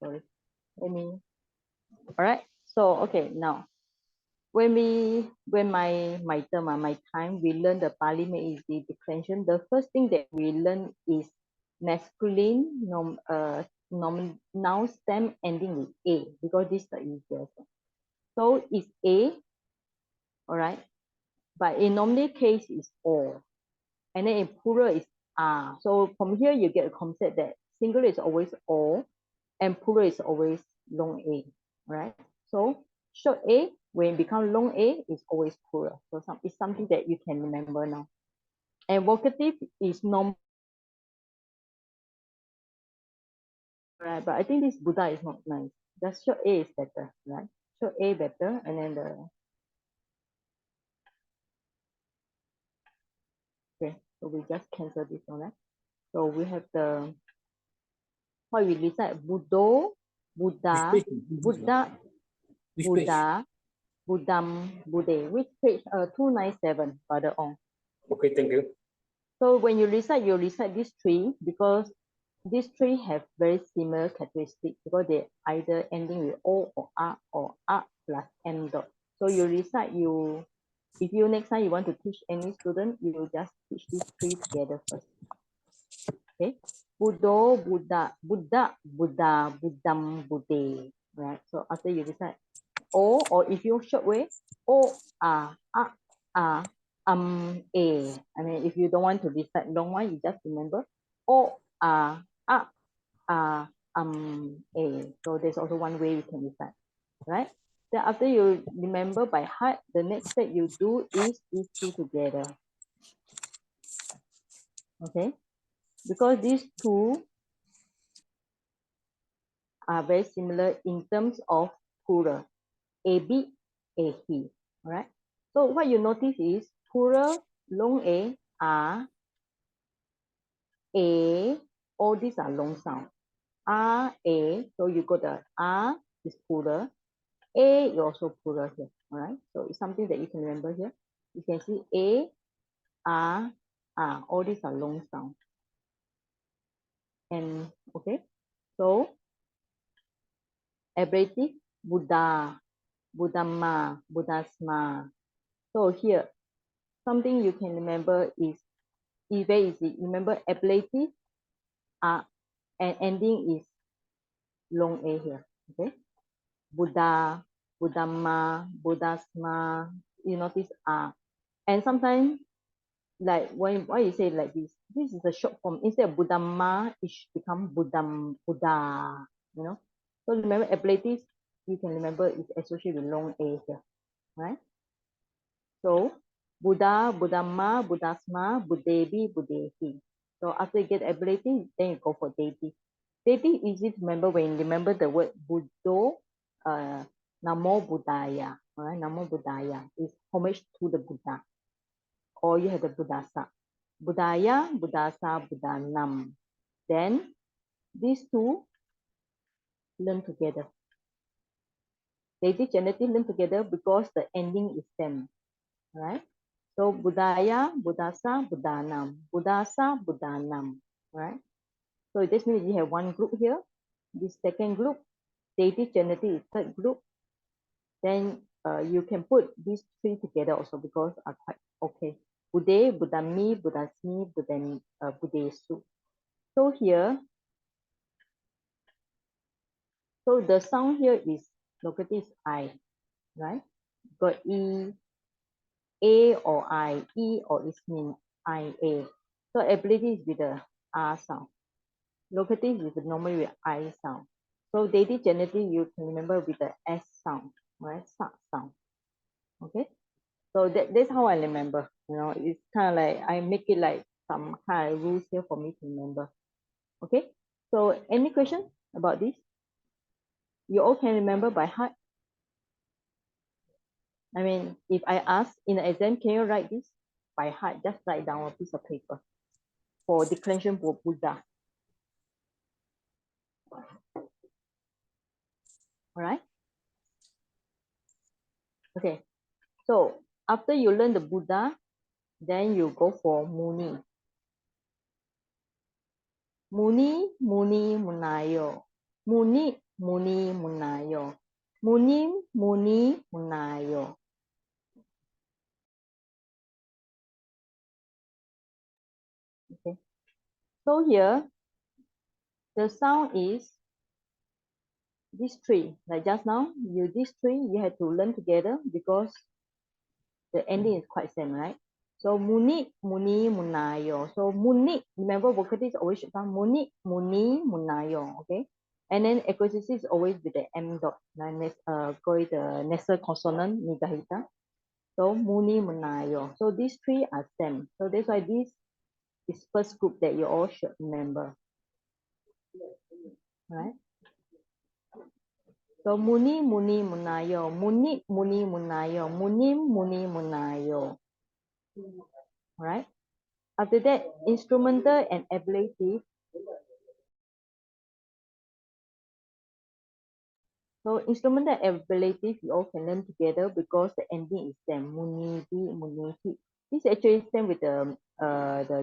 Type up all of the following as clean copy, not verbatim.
sorry. Let me. All right. So okay, now when my term, my time, we learn the Pali Made declension. The first thing that we learn is masculine noun stem ending with a, because this is the easiest. So it's a, all right. But in normally case is o, and then in plural is a. So from here you get a concept that singular is always o, and plural is always long a, right? So short a, when it becomes long a, is always plural. So it's something that you can remember now. And vocative is normal, right? But I think this Buddha is not nice. Just short a is better, right? Short a better, and then okay. So we just cancel this one, right? So we have the how we recite Buddho, Which Buddha, page? Buddha, Which page? Buddha, Buddham, Buddhe. Which page? 297 further on. Okay, thank you. So when you recite these three, because these three have very similar characteristics, because they either ending with O or A plus M dot. So you recite, if you next time you want to teach any student, you will just teach these three together first. Okay. Buddho, Buddha, Buddha, Buddha, Buddham, Buddhe. Right. So after you recite O, or if you short way, O, A, A. I mean, if you don't want to recite long one, you just remember O, A, A. So there's also one way you can recite, right? Then after you remember by heart, the next step you do is these two together. Okay, because these two are very similar in terms of plural. A B, A he. All right. So what you notice is plural long A, all these are long sound. A, so you got the is plural. A is also plural here. All right. So it's something that you can remember here. You can see A, all these are long sound. And okay, so ablative Buddha, Buddhamma, Buddhasma. So here, something you can remember is very easy. Remember ablative and ending is long A here. Okay. Buddha, Buddhamma, Buddhasma. You notice and sometimes like when why you say like this is a short form. Instead of Buddhamma, it should become Buddha. You know. So remember ablative, you can remember it's associated with long A here, right? So Buddha, Buddhamma, Buddhasma, Buddhevi, Buddhehi. So after you get ability, then you go for deity. Deity is easy to remember when you remember the word Buddho, Namo Buddhaya. All right, Namo Buddhaya is homage to the Buddha. Or you have the Buddhasa. Buddhaya, Buddhasa, Buddhanam. Then these two learn together. Deity genetic learn together because the ending is same. Right? So Buddhaya, Buddhasa, Buddhanam. Buddhasa, Buddhanam. Right? So this means you have one group here. This second group, deity genetic is third group. Then you can put these three together also because are quite okay. Buddhe, Buddhami, Buddhasmi, Buddhesu. So here, so the sound here is locative I, right? Got E, A or I, E or is mean I, A. So ability is with the R sound. Locative is normally with I sound. So dative genitive you can remember with the S sound, right? Sa sound. Okay. So that's how I remember. You know, it's kind of like I make it like some kind of rules here for me to remember. Okay. So any question about this? You all can remember by heart. I mean, if I ask in the exam, can you write this by heart? Just write down a piece of paper for declension for Buddha. All right. Okay. So after you learn the Buddha, then you go for Muni. Muni, Muni, Munayo. Muni, muni, munayo. Munim, muni, munayo. Okay. So here, the sound is these three. Like just now, these three you have to learn together because the ending is quite same, right? So muni, muni, munayo. So muni, remember vocalists always should sound muni, muni, munayo. Okay. And then acquisition is always with the M dot. Call it the nasal consonant nigahita. So muni, munayo. So these three are same. So that's why this is first group that you all should remember. Right? So muni, muni, munayo. Muni, muni, munayo. Munim, muni, munayo. Right? After that, instrumental and ablative. So instrumental and ablative, you all can learn together because the ending is same. Muni, bi, muni, hi. This is actually same with the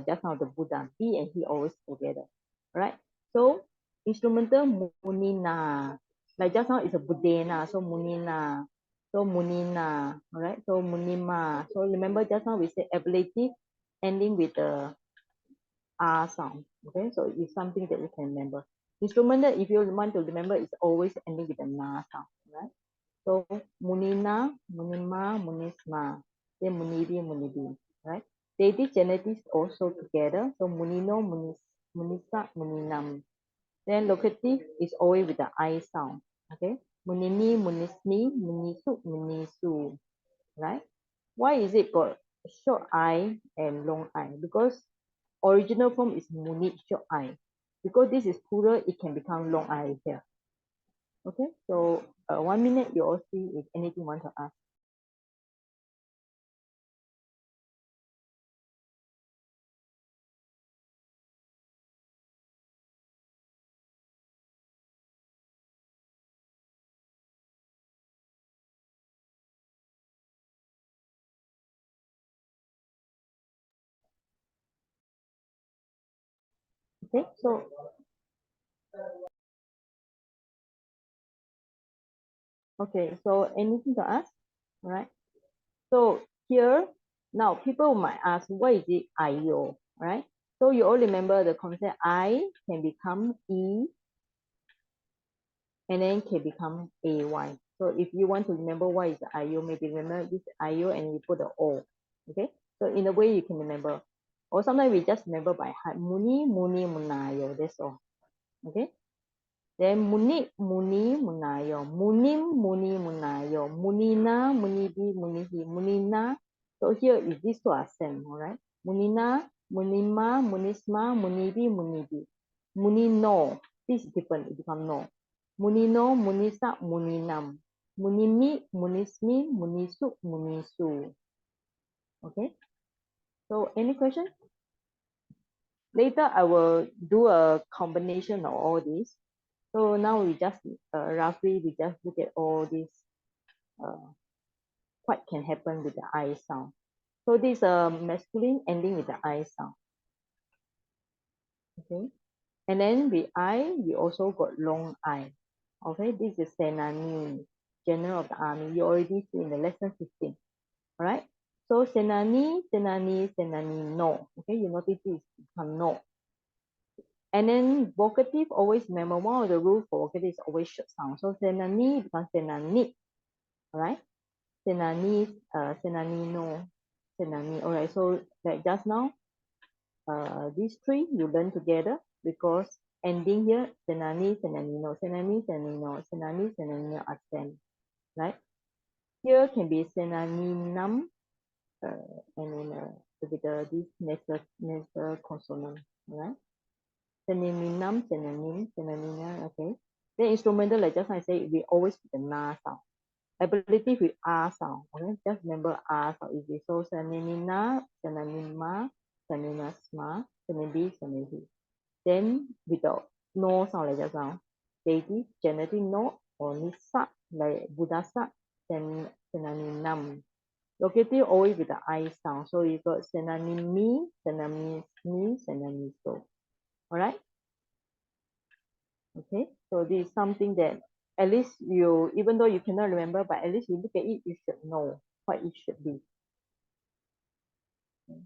just now the Buddha. Bi and he always together. Right? So instrumental munina. Like just now it's a Budena. So munina. So munina. Alright. So munima. So remember just now we said ablative ending with the R sound. Okay, so it's something that you can remember. Instrumental, if you want to remember, it's always ending with a na sound, right? So munina, munima, munisma, then munibi, munibi, right? Dative genetics also together. So munino, munis, munisa, muninam. Then locative is always with the I sound. Okay, munini, munismi, munisu, munisu, right? Why is it got short I and long I? Because original form is munit short I. Because this is plural, it can become long I here. Okay, so 1 minute, you all see if anything you want to ask. Okay, so anything to ask? All right. So here, now people might ask, what is it IO? Right? So you all remember the concept I can become E and then can become AY. So if you want to remember what is IO, maybe remember this IO and you put the O. Okay? So in a way you can remember. Or sometimes we just remember by heart. Muni, muni, munayo. That's all. Okay? Then muni, muni, munayo. Munim, muni, munayo. Munina, munibi, munihi. Munina. So here is these two are same, all right? Munina, munima, munisma, munibi, munibi. Munino. This is different. It becomes no. Munino, munisa, muninam. Munimi, munismi, munisu, munisu. Okay? So any question? Later I will do a combination of all these. So now we just roughly we just look at all this what can happen with the I sound. So this masculine ending with the I sound. Okay. And then with I, we also got long I. Okay, this is Senani, General of the Army. You already see in the lesson 15. All right. So Senani, Senani, Senani, no. Okay, you notice this become no. And then vocative, always remember one of the rules for vocative is always short sound. So Senani becomes Senani. All right. Senani, Senanino, Senani. All right. So like just now, these three you learn together because ending here, Senani, Senanino, Senani, Senanino, Senani, Senanino are same. Right. Here can be Senaninam, and then with this nasal consonant. All right. Senaninam, Senanin, Senanina. Okay. Then instrumental, like just I say, we always put the na sound. Ability with R sound. Okay, just remember R sound easy. So Sananina, Sananima, Saninasma, Sanibi, Sanibi. Then without no sound like just now. Deity, genetic no, or Nisa, like Buddhasa, then Sananinam. Locative always with the I sound. So you got Sananimi, Sanamismi, Sanamiso. Alright? Okay, so this is something that at least you, even though you cannot remember, but at least you look at it, you should know what it should be. Okay.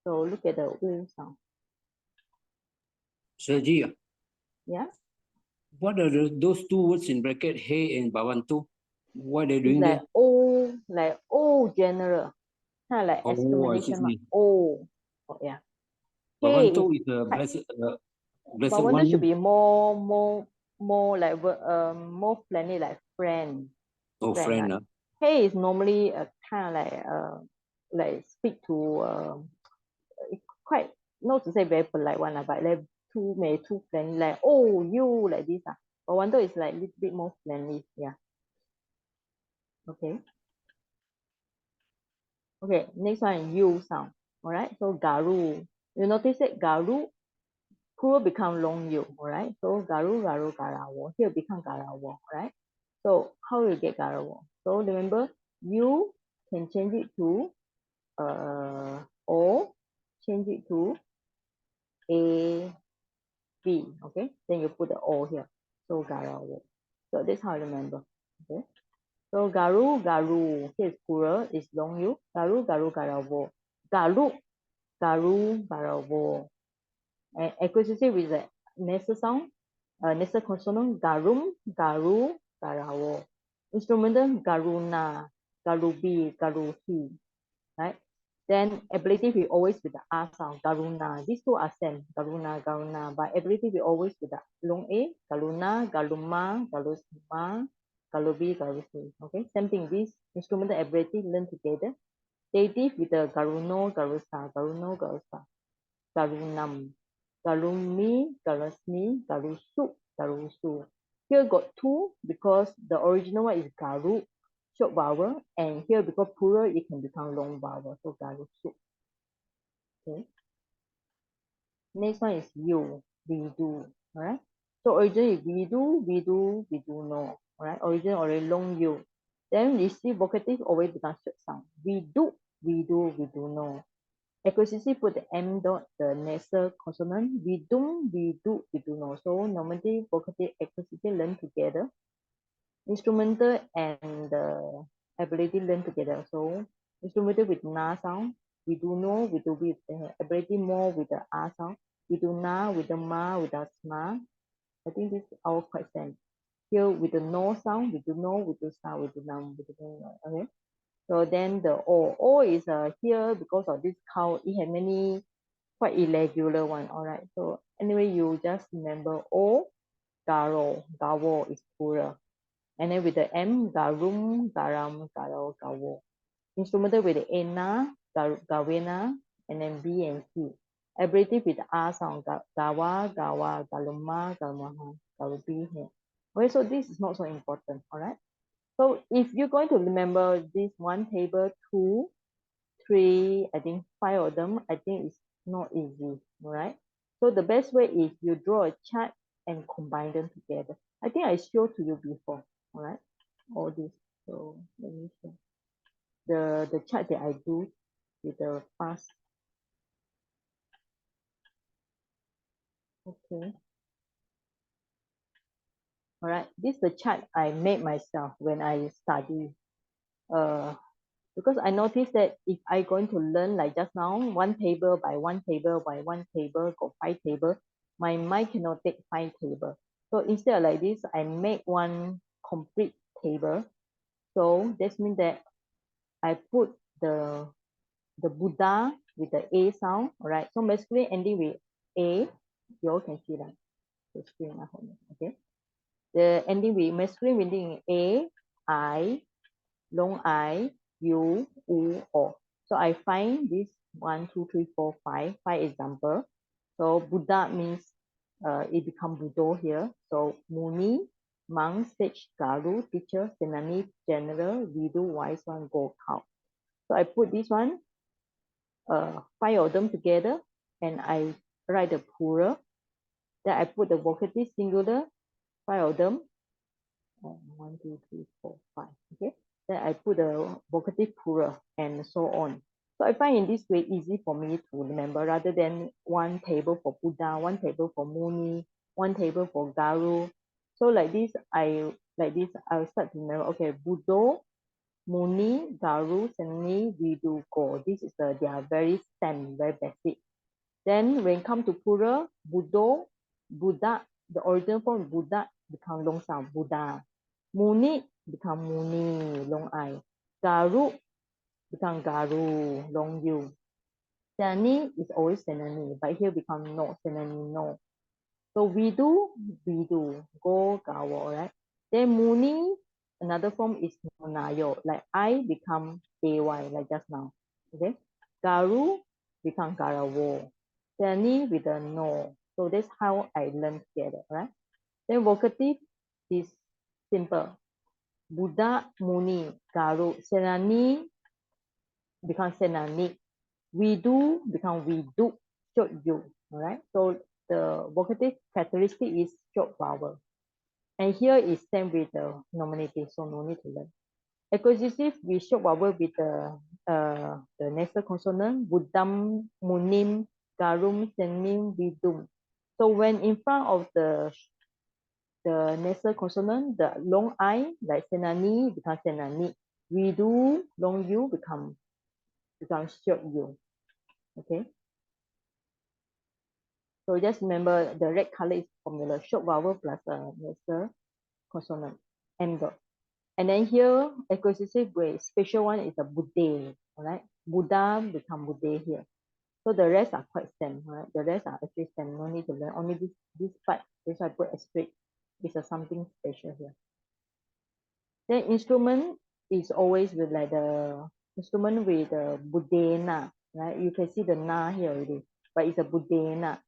So look at the U sound. Sergi, Yeah, what are those two words in bracket, hey and bawantu? What are they it's doing like there? O general, kind of like Oh, I exclamation mark. see. O. Oh, yeah. Hey is Bawantu is a quite, blessed but wonder should one. be more like more friendly, like friend. Oh, Friend, friend. right? Hey is normally a kind of like speak to quite, not to say very polite one, but like too friendly, like oh you like this. But wonder is like a little bit more friendly. Yeah. Okay. Okay, next one U sound. Alright, so garu. You notice that garu, plural become long U, alright? So garawo. Here become garawo, alright? So how you get garawo? So remember, you can change it to O, change it to A, B, okay? Then you put the O here. So garawo. So that's how I remember. Okay. So garu. Here is plural, is long U. Garawo. Garu. And acquisitive with the nasal sound, nasal consonant, garawo. Instrumental, garubi, right? Then ablative we always with the R sound, garuna. These two are same, garuna. But ablative we always with the long A, garuna, galubi. Okay, same thing. This instrumental ablative learn together. Dative with the garusa. Garunam, Garusu. Here got two because the original one is Garu, short vowel, and here because plural it can become long vowel, so Garusu. Okay. Next one is you, we do. Alright. So originally we do no. Alright. Original already long you. Then we see vocative always become short sound. We do no. Acquisitive put the M dot, the nasal consonant. We do not. So normally vocative acquisitive learn together. Instrumental and the ability learn together. So instrumental with na sound. We do know, we do with the ability more with the R sound. We do na with the ma with the sma. I think this is our quite sense. Here with the no sound, we do know, we do sound, we do nam, we do no. Okay. So then the O. O is here because of this cow. It had many quite irregular one. All right. So anyway, you just remember O, gawo is plural. And then with the M, gawo. Instrumental with the ena, gawena, and then B and C. Ablative with the R sound, gawa, galuma, galumaha, galubi. Okay, so this is not so important. All right. So if you're going to remember this one table, two, three, I think five of them, I think it's not easy, all right? So the best way is you draw a chart and combine them together. I think I showed to you before, all right? All this. So let me show. The chart that I do with the past. Okay. All right. This is the chart I made myself when I study. Uh, because I noticed that if I going to learn like just now, one table by one table by one table, got five table, my mind cannot take five table. So instead of like this, I make one complete table. So this means that I put the Buddha with the A sound, all right? So masculine ending with A, you all can see that. The screen, okay? The ending with masculine ending in A, I, long I, U, U, O. So I find this 1, 2, 3, 4, 5 example. So Buddha means it become Buddha here. So Muni, monk, sage, Garu, teacher, Senami, general, Vidu, wise one, go count. So I put this one, five of them together, and I write the plural. Then I put the vocative singular, five of them, 1, 2, 3, 4, 5. Okay. Then I put the vocative plural and so on. So I find in this way easy for me to remember rather than one table for Buddha, one table for Muni, 1 table for Garu. So like this, I'll start to remember, okay, Buddho, Muni, Garu, Senani, Vidu, Go. This is they are very stem, very basic. Then when come to plural, Buddho, Buddha, the original form Buddha become long sound, Buddha. Muni become Muni, long I. Garu become Garu, long U. Senani is always Senani, but here become no, Senani, no. So we do, go, gawo, right? Then Muni, another form is Munayo, like I become AY, like just now. Okay? Garu become Garawo. Seni with a no. So that's how I learned together, right? Then vocative is simple. Buddha, Muni, Garu. Senani become Senani. We do become we do, short you. Alright. So the vocative characteristic is short vowel. And here is same with the nominative, so no need to learn. Acquisitive, we short vowel with the nasal consonant, Buddham, Munim, Garum, Senim, Vidum. So when in front of the nasal consonant, the long I, like Senani, becomes Senani. Vidu, long U becomes short U. Okay. So just remember the red color is formula, short vowel plus a nasal consonant, M dot. And then here, acquisitive way, special one is a Buddha, all right? Buddha become Buddha here. So the rest are quite same, right? The rest are actually same, no need to learn. Only this part, this I put asterisk, is a something special here. Then instrument is always with like the instrument with the Buddhena, right? You can see the na here already, but it's a Buddhena.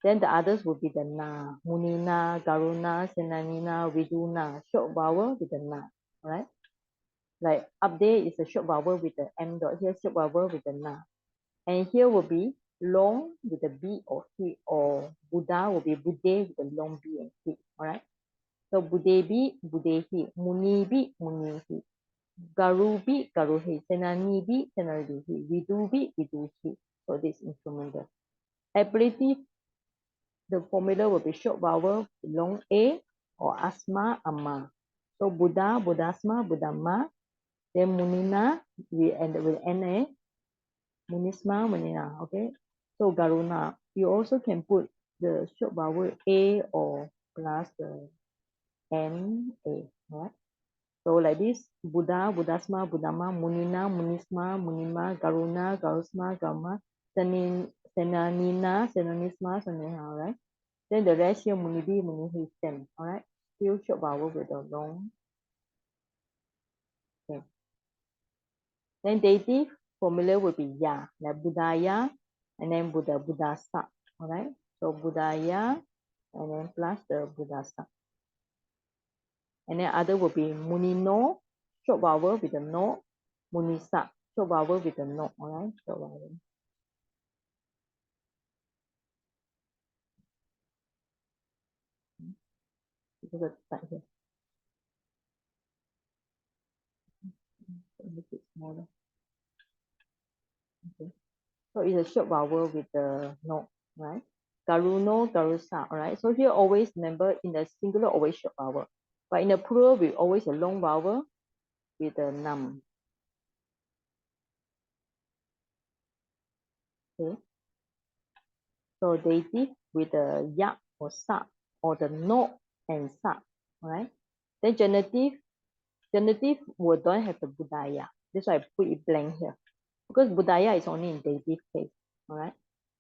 Then the others will be the na, Munina, Garuna, Senanina, Viduna, short vowel with the na, right? Like up there is a short vowel with the M dot, here short vowel with the na. And here will be long with the B or H, or Buddha will be Buddha with the long B and H, alright? So Buddhebi, Buddhehi, Munibi, Munihi, Garubi, Garuhi, Senanibi, Senanihi, Vidubi, Viduhi. So this instrumental. Ablative, the formula will be short vowel, long A, or Asma, Amma. So Buddha, Buddhasma, Buddhamma. Then Munina, we end with NA, Munisma, Munina, okay? So Garuna, you also can put the short vowel A or plus the NA, right? So like this, Buddha, Buddhasma, Buddhama, Munina, Munisma, Munima, Garuna, Garusma, Garma, Senanina, Senanisma, Senana, right? Then the rest here, Munibi, Munihi, stem, all right? Still short vowel with a long. Okay. Then dative formula will be ya, like Buddhaya, and then Buddha, Buddhasa, all right? So Buddhaya, and then plus the Buddhasa. And then other will be Munino, short vowel with a no, Munisa, short vowel with a no, all right? Short vowel. Because of that here. Make it smaller. Okay. So it's a short vowel with the no, right? Garuno, Garusa, all right? So here always remember in the singular always short vowel. But in the plural, we always a long vowel with the num. Okay. So dative with the ya or sa, or the no and sa, all right? Then genitive word don't have the Buddhaya. That's why I put it blank here. Because Buddhaya is only in dative case, all right?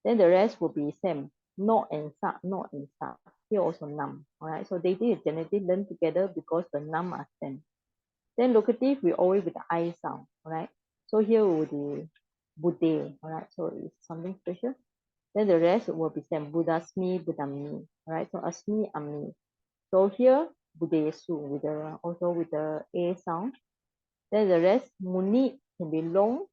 Then the rest will be same. No and sa, no and sa. Here also num, all right? So dative and genitive learn together because the num are same. Then locative, we always with the I sound, all right? So here will be Buddha, all right? So it's something special. Then the rest will be same. Buddhasmi, Buddhamni, all right? So Asmi, Ammi. So here, Buddhesu with the also with the A sound. Then the rest, Muni can be long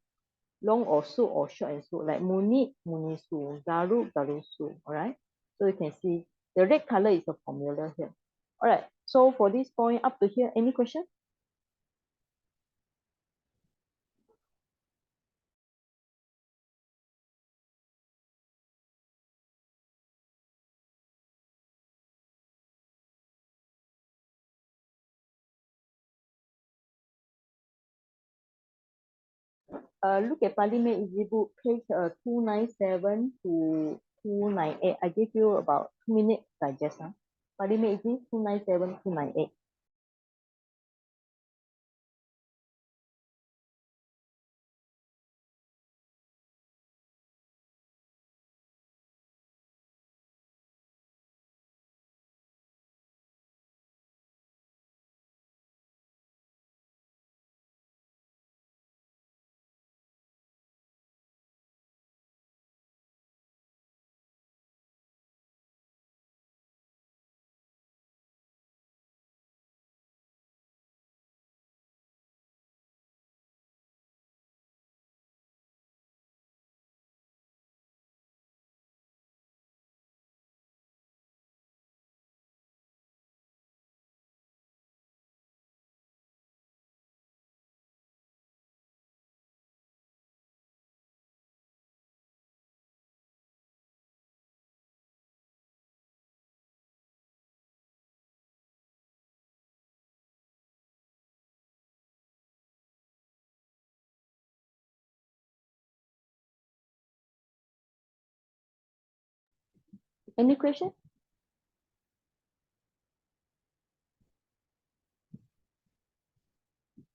or su or short and su, like Muni, Munisu, Garu, Garusu, all right? So you can see the red color is the formula here. All right, so for this point up to here, any question? look at Pali Made Easy Book, page 297 to 298. I give you about 2 minutes digest. Pali Made Easy 297, 298. Any question?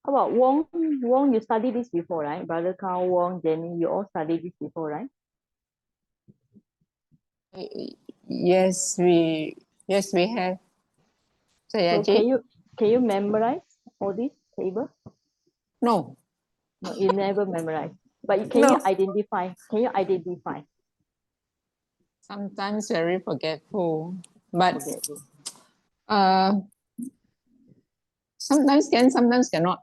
How about Wong? Wong, you studied this before, right? Brother Carl, Wong, Jenny, you all studied this before, right? Yes, we have. So, So can you memorize all these tables? no, No, you never memorize. But can you No. identify? Can you identify? sometimes very forgetful, but Forget it. sometimes can, sometimes cannot,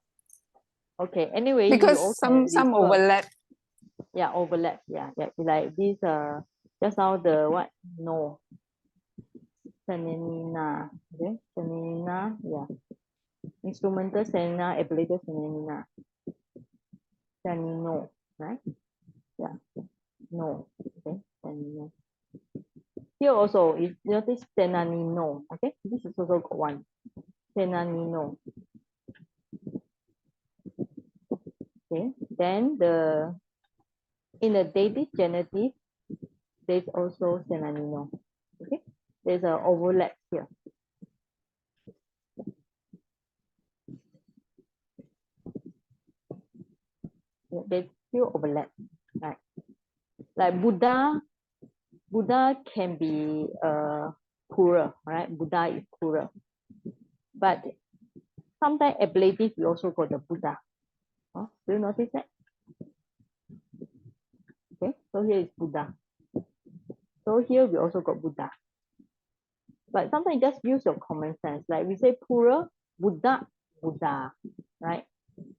Okay. Anyway, you all because some can refer. overlap. Yeah, overlap. Yeah. Like this. Just now the what? No. Senenina. Okay. Senenina. Yeah. Instrumental senenina. Ablator senenina. Senino. Right? Yeah. No. Okay. Senino. Here also is notice senanino. Okay. This is also one. Senanino. Okay. Then in the dative genitive, there's also senanino. Okay. There's an overlap here. They still overlap, right? Like Buddha can be plural, right? Buddha is plural, but sometimes ablative we also got the Buddha. Oh, do you notice that? Okay, so here is Buddha. So here we also got Buddha. But sometimes just use your common sense. Like we say plural, Buddha, Buddha, right?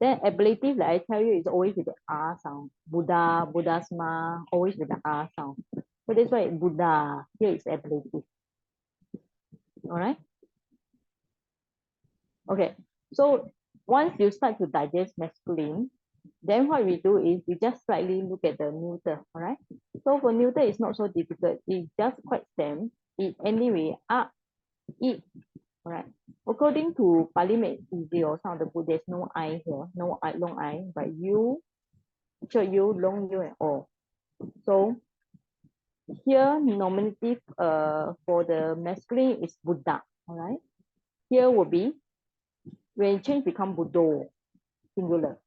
Then ablative, like I tell you, is always with the R sound. Buddha, Buddhasma, always with the R sound. So that's why Buddha here is ablative. All right. Okay. So once you start to digest masculine, then what we do is we just slightly look at the neuter. All right. So for neuter, it's not so difficult. It's just quite same. It anyway up, eat. All right. According to Pali Made easy or some of the book, there's no I here, no I, long I, but you, short you, long you, and all. So here nominative for the masculine is Buddha. All right. Here will be when it change become Buddho, singular.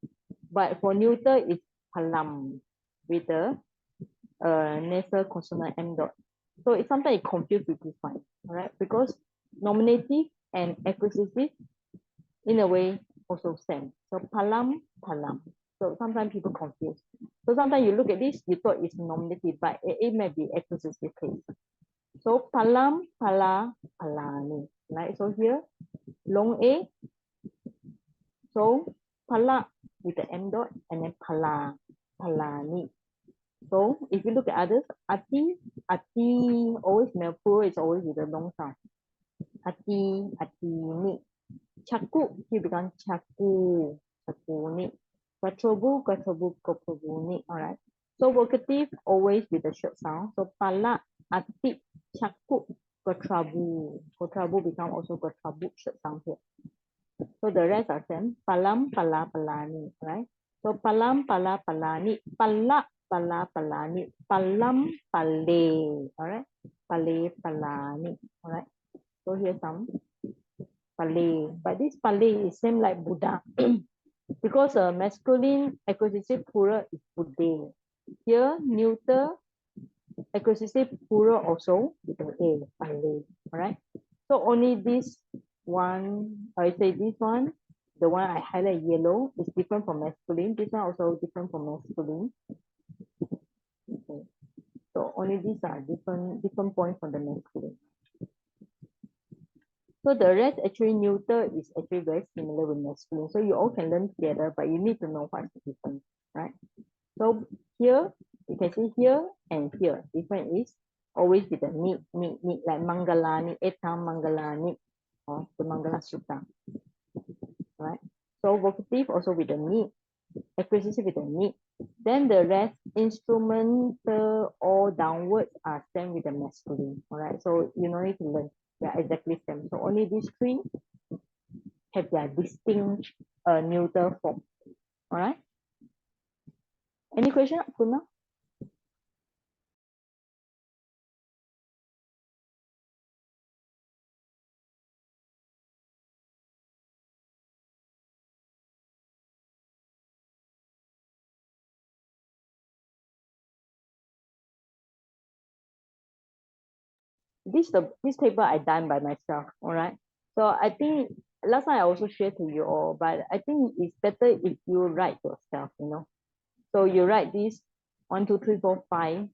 But for neuter it's Palam with the nasal consonant M dot. So it sometimes it confused with this one. All right, because nominative and accusative in a way also same. So Palam, Palam. So sometimes people confuse. So sometimes you look at this, you thought it's nominative, but it may be accusative case. So Palam, Pala, Palani. Right? So here, long A. So Pala with the M dot and then Pala, Palani. So if you look at others, Ati, Ati, always male plural is always with a long sound. Ati, Atini. Chaku, here becomes Chaku, Chakuni. Quattrobu, Quattrobu, Quattrobuni. All right. So vocative always with a short sound. So Pala, Ati, Chaku, Quattrabu. Quattrabu become also Quattrabu short sound here. So the rest are same. Palam, Pala, Palani. Right. So palam, pala, palani, pala, pala, palani, palam, pale. All right, pale, palani. All right. So here's some pale, but this pale is same like Buddha because masculine acquisitive plural is Buddha. Here neuter acquisitive plural also with the a, pale. All right. So only this one, I say this one, the one I highlight yellow is different from masculine. This one also different from masculine. Okay. So only these are different points from the masculine. So the rest actually neuter is actually very similar with masculine. So you all can learn together, but you need to know what's the difference, right? So here you can see here and here. Different is always with the ni like Mangalani, etam Mangalani, or the Mangala Sutta. Right? So vocative also with the ni, acquisitive with the ni. Then the rest instrumental or downwards are same with the masculine. All right. So you don't need to learn. They are exactly same. So only these three have their distinct neuter form. All right. Any question, Puna? This paper I done by myself. All right. So I think last time I also shared to you all, but I think it's better if you write yourself. So you write this 1, 2, 3, 4, 5,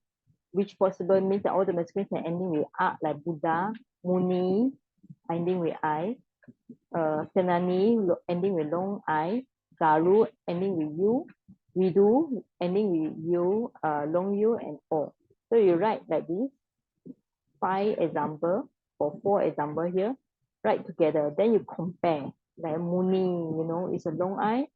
which possible means that all the masculine can ending with a, like Buddha, Muni, ending with I, Senani ending with long I, Garu ending with you, Vidu ending with you, long you, and O. So you write like this, 5 example or 4 example here, write together. Then you compare, like Muni, it's a long I,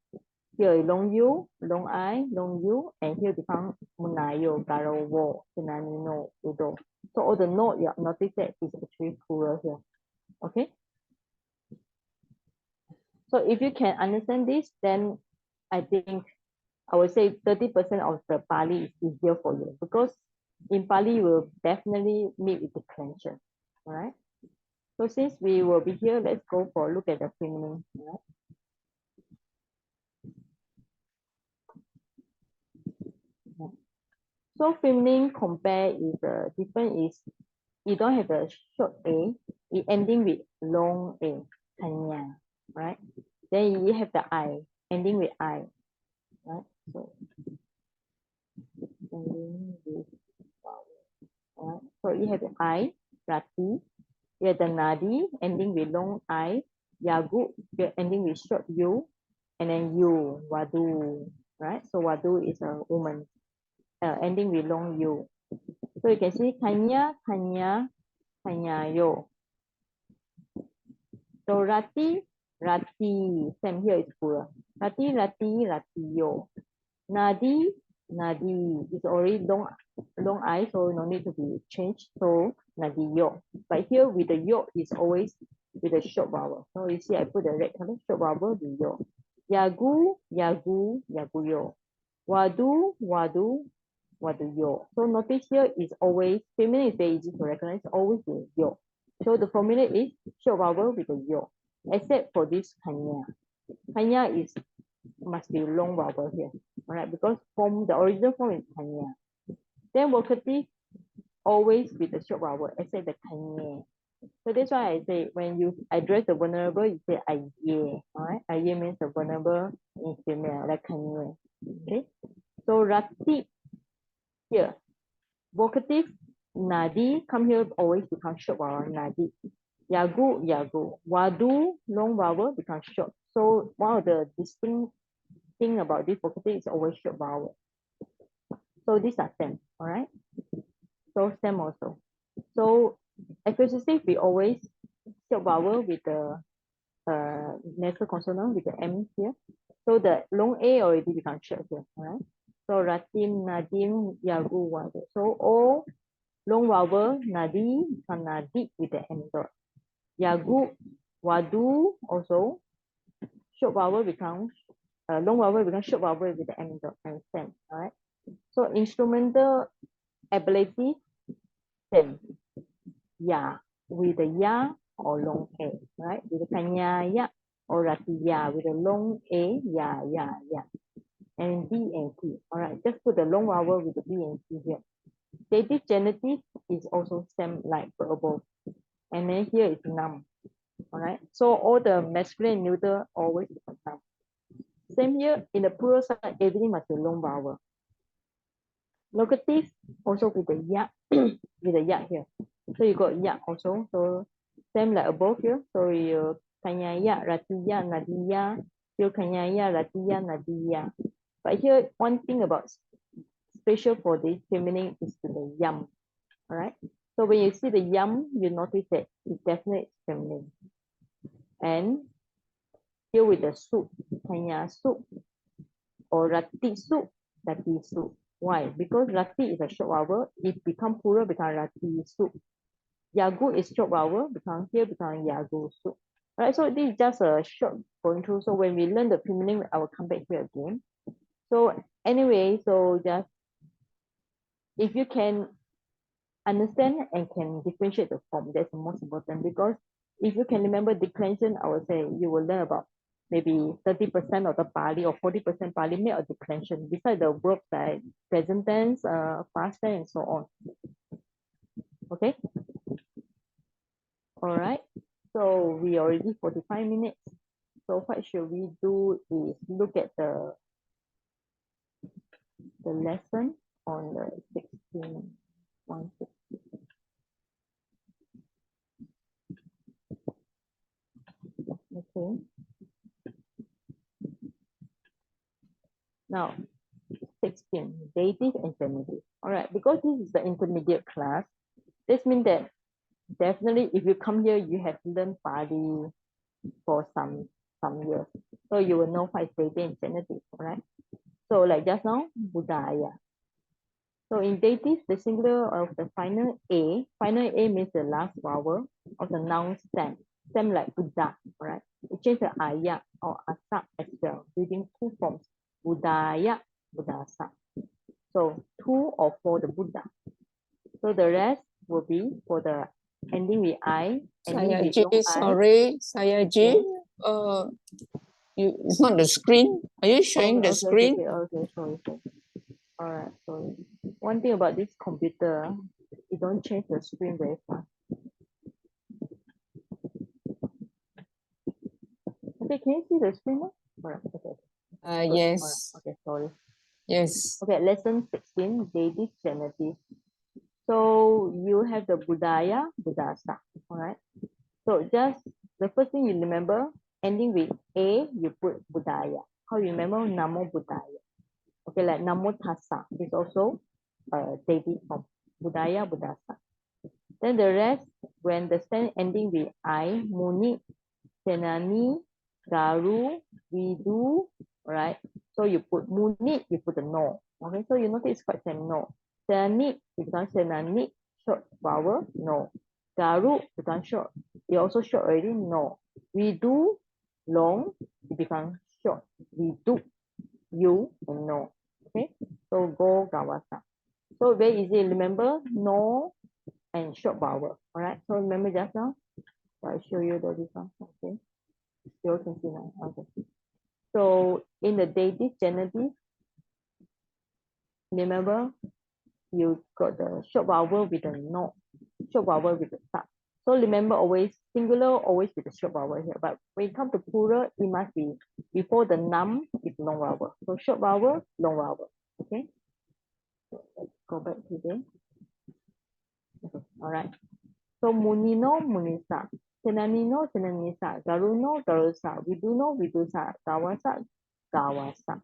here is long U, long I, long U, and here become Munayo, Garawo, Senanino, Udo. So all the note you notice that is actually plural here. Okay. So if you can understand this, then I think I would say 30% of the Pali is easier for you because in Pali you will definitely meet with declension. All right. So since we will be here, let's go for a look at the feminine. All right. So feminine compare is different is you don't have a short A, it ending with long A, Kanya, right? Then you have the I, ending with I, right? So ending with vowel, right? So you have the I, Rati, you have the Nadi, ending with long I, Yagu, you're ending with short U, and then U, Wadu, right? So Wadu is a woman, ending with long U. So you can see Kanya, Kanya, Kanya, Yo. So Rati, Rati, same here is plural. Rati, Rati, Ratiyo. Nadi, Nadi is already long I, so no need to be changed. So Nadiyo. But here with the yo is always with a short vowel. So you see I put the red color, short vowel, the yo. Yagu, Yagu, Yaguyo. Wadu, Wadu, Waduyo. So notice here is always, feminine is very easy to recognize, always with yo. So the formula is short vowel with a yo, except for this Kanya. Kanya is must be long vowel here, all right? Because from the original form is Kanya. Then vocative always with the short vowel, except the Kanya. So that's why I say when you address the vulnerable, you say aye, all right? Aye means the vulnerable in female, like Kanya. Okay. So Rati here, vocative Nadi come here always become short vowel Nadi. Yagu, Yagu. Wadu, long vowel becomes short. So one of the distinct thing about this vocative is always short vowel. So these are same, all right? So same also. So acquisitive, we always short vowel with the nasal consonant with the M here. So the long A already becomes short here, all right? So Ratim, Nadim, Yagu, Wadu. So all long vowel, Nadi, Nadi with the M dot. Yagu, Wadu also, short vowel becomes long vowel become short vowel with the M dot and stem. All right. So instrumental ability, same. Ya with the ya or long A, right? With the kanya ya or rati ya with a long A, ya, and D and T. All right, just put the long vowel with the B and T here. Dative genitive is also same like above. And then here is noun. All right, so all the masculine and neuter always become noun. Same here in the plural side, everything must be long vowel. Locative also with the ya, with the ya here. So you got ya also. So same like above here. So you kanyaya, ratiya, nadiya, you kanyaya, ratiya, nadiya. But here one thing about special for this feminine is the yam. All right. So when you see the yam, you notice that it's definitely feminine. And here with the soup, kanya soup or rati soup, rati soup. Why? Because rati is a short vowel. It become plural, become rati soup. Yagu is short vowel, become yagu soup. Right, so this is just a short going through. So when we learn the feminine, I will come back here again. So anyway, so just if you can understand and can differentiate the form, that's the most important, because if you can remember declension, I would say you will learn about maybe 30% of the Pali or 40% Pali Made or declension, besides the verbs like present tense, past tense, and so on. Okay. All right. So we already 45 minutes. So what should we do is look at the lesson on the 16. Okay. Now, 16, dative and genitive. All right, because this is the intermediate class, this means that definitely if you come here, you have learned Pali for some years. So you will know what is dative and genitive, all right? So like just now, budaya. So in dative, the singular of the final A means the last vowel of the noun stem. Stem like Buddha, all right? We change the ayat or asa as well, using two forms, budaya, budasa. So two or for the Buddha. So the rest will be for the ending with I, ending with long I. Sorry, Sayaji. It's not the screen. Are you showing the screen? Okay, sorry. All right, sorry. One thing about this computer, you don't change the screen very fast. Okay, can you see the screen now? All right, okay. Yes. Right. Okay, sorry. Yes. Okay, lesson 16, dative genitive. So you have the budaya, budasa, all right? So just the first thing you remember, ending with A, you put budaya. How you remember? Namo budaya. Okay, like namo tassa is also dative form. Budaya, budasa. Then the rest, when the stand ending with I, muni, senani, garu, vidu, right? So you put muni, you put the no. Okay, so you notice it's quite same no. Senani becomes senani, short vowel, no. Garu becomes short. It also short already, no. Vidu, long, it becomes short. Vidu, you, and no. Okay, so go gawasa. So very easy. Remember, no and short vowel. All right. So remember just now. So I show you the difference. Okay. You can see now. Okay. So in the dative genitive, remember you got the short vowel with the no, short vowel with the sa. So remember always singular, always with the short vowel here. But when it comes to plural, it must be before the num is long vowel. So short vowel, long vowel. Okay. So let's go back to there. Okay. All right. So munino, munisa. Senanino, senanisa. Garuno, garusa. Viduno, vidusa. Gawasa, gawasa.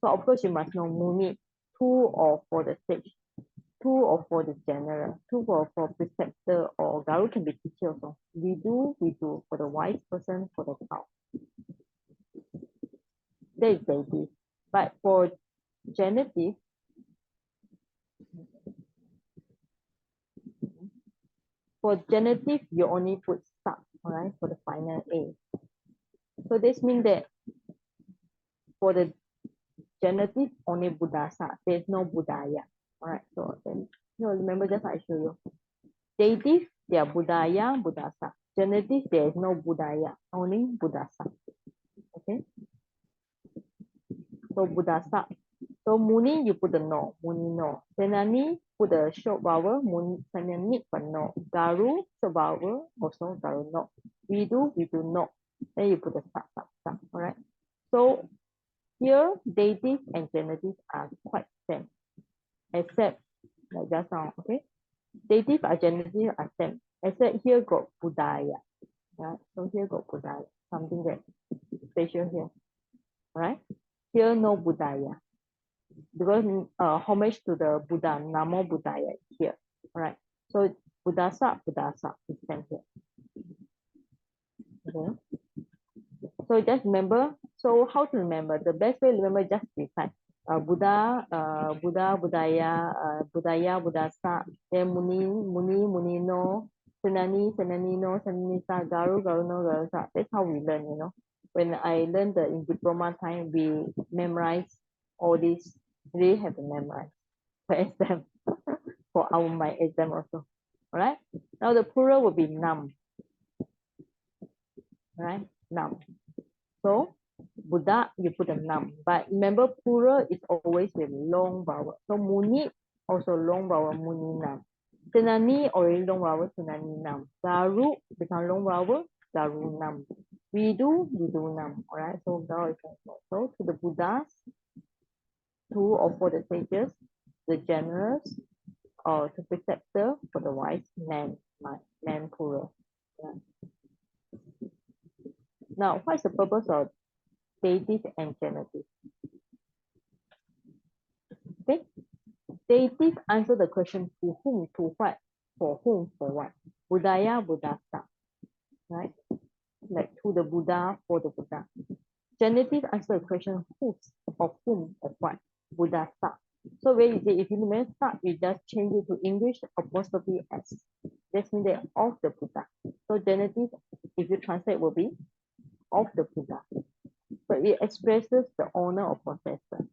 So of course you must know muni, two or for the stage, two or for the general, two or for preceptor, or garu can be teacher also. We do for the wise person, for the cow. That is dative. But for genitive, you only put sa, all right, for the final A. So this means that For the genitive, only Buddhasa. There's no Buddhaya. All right. So then, remember just I show you. Dative, they are Buddhaya, Buddhasa. Genitive, there is no Buddhaya, only Buddhasa. Okay. So Buddhasa. So Muni, you put the no. Muni no. Senani, put the short vowel. Muni, Senani, but no. Garu, short vowel. Also Garu no. We do no. Then you put the sa. All right. So here, dative and genitive are quite same, except like just now. Okay. Dative and genitive are same, except here got Buddhaya. Right. So here got Buddhaya. Something that special here. Right. Here no Buddhaya. Because homage to the Buddha, Namo Buddhaya here. All right. So Buddhasa is same here. Okay. So just remember. So how to remember? The best way to remember just recite. Buddha, Buddhaya, Buddhasa, then Muni no, Senani no, Senanisa, Garu no, Garusa. That's how we learn, When I learned in diploma time, we memorize all these. Really have to memorize for exam, for my exam also. All right. Now the plural will be nam. Right, nam. So Buddha, you put a nam. But remember, plural is always with long vowel. So Muni, also long vowel, Muni nam. Senani, already long vowel, Senani nam. Garu, become long vowel, Garu nam. We do nam. All right, so Garu is also. So to the Buddhas, 2 or 4 the sages, the generals, or the preceptor for the wise man, man plural. Yeah. Now, what is the purpose of dative and genitive? Okay, dative answer the question to whom, to what, for whom, for what. Buddhaya, Buddhasa, right? Like to the Buddha, for the Buddha. Genitive answer the question whose, of whom, of what. Buddhasa. So very easy. If you remember start, you just change it to English apostrophe S. That means they're of the Buddha. So genitive, if you translate, will be of the Buddha. So it expresses the owner or possessor.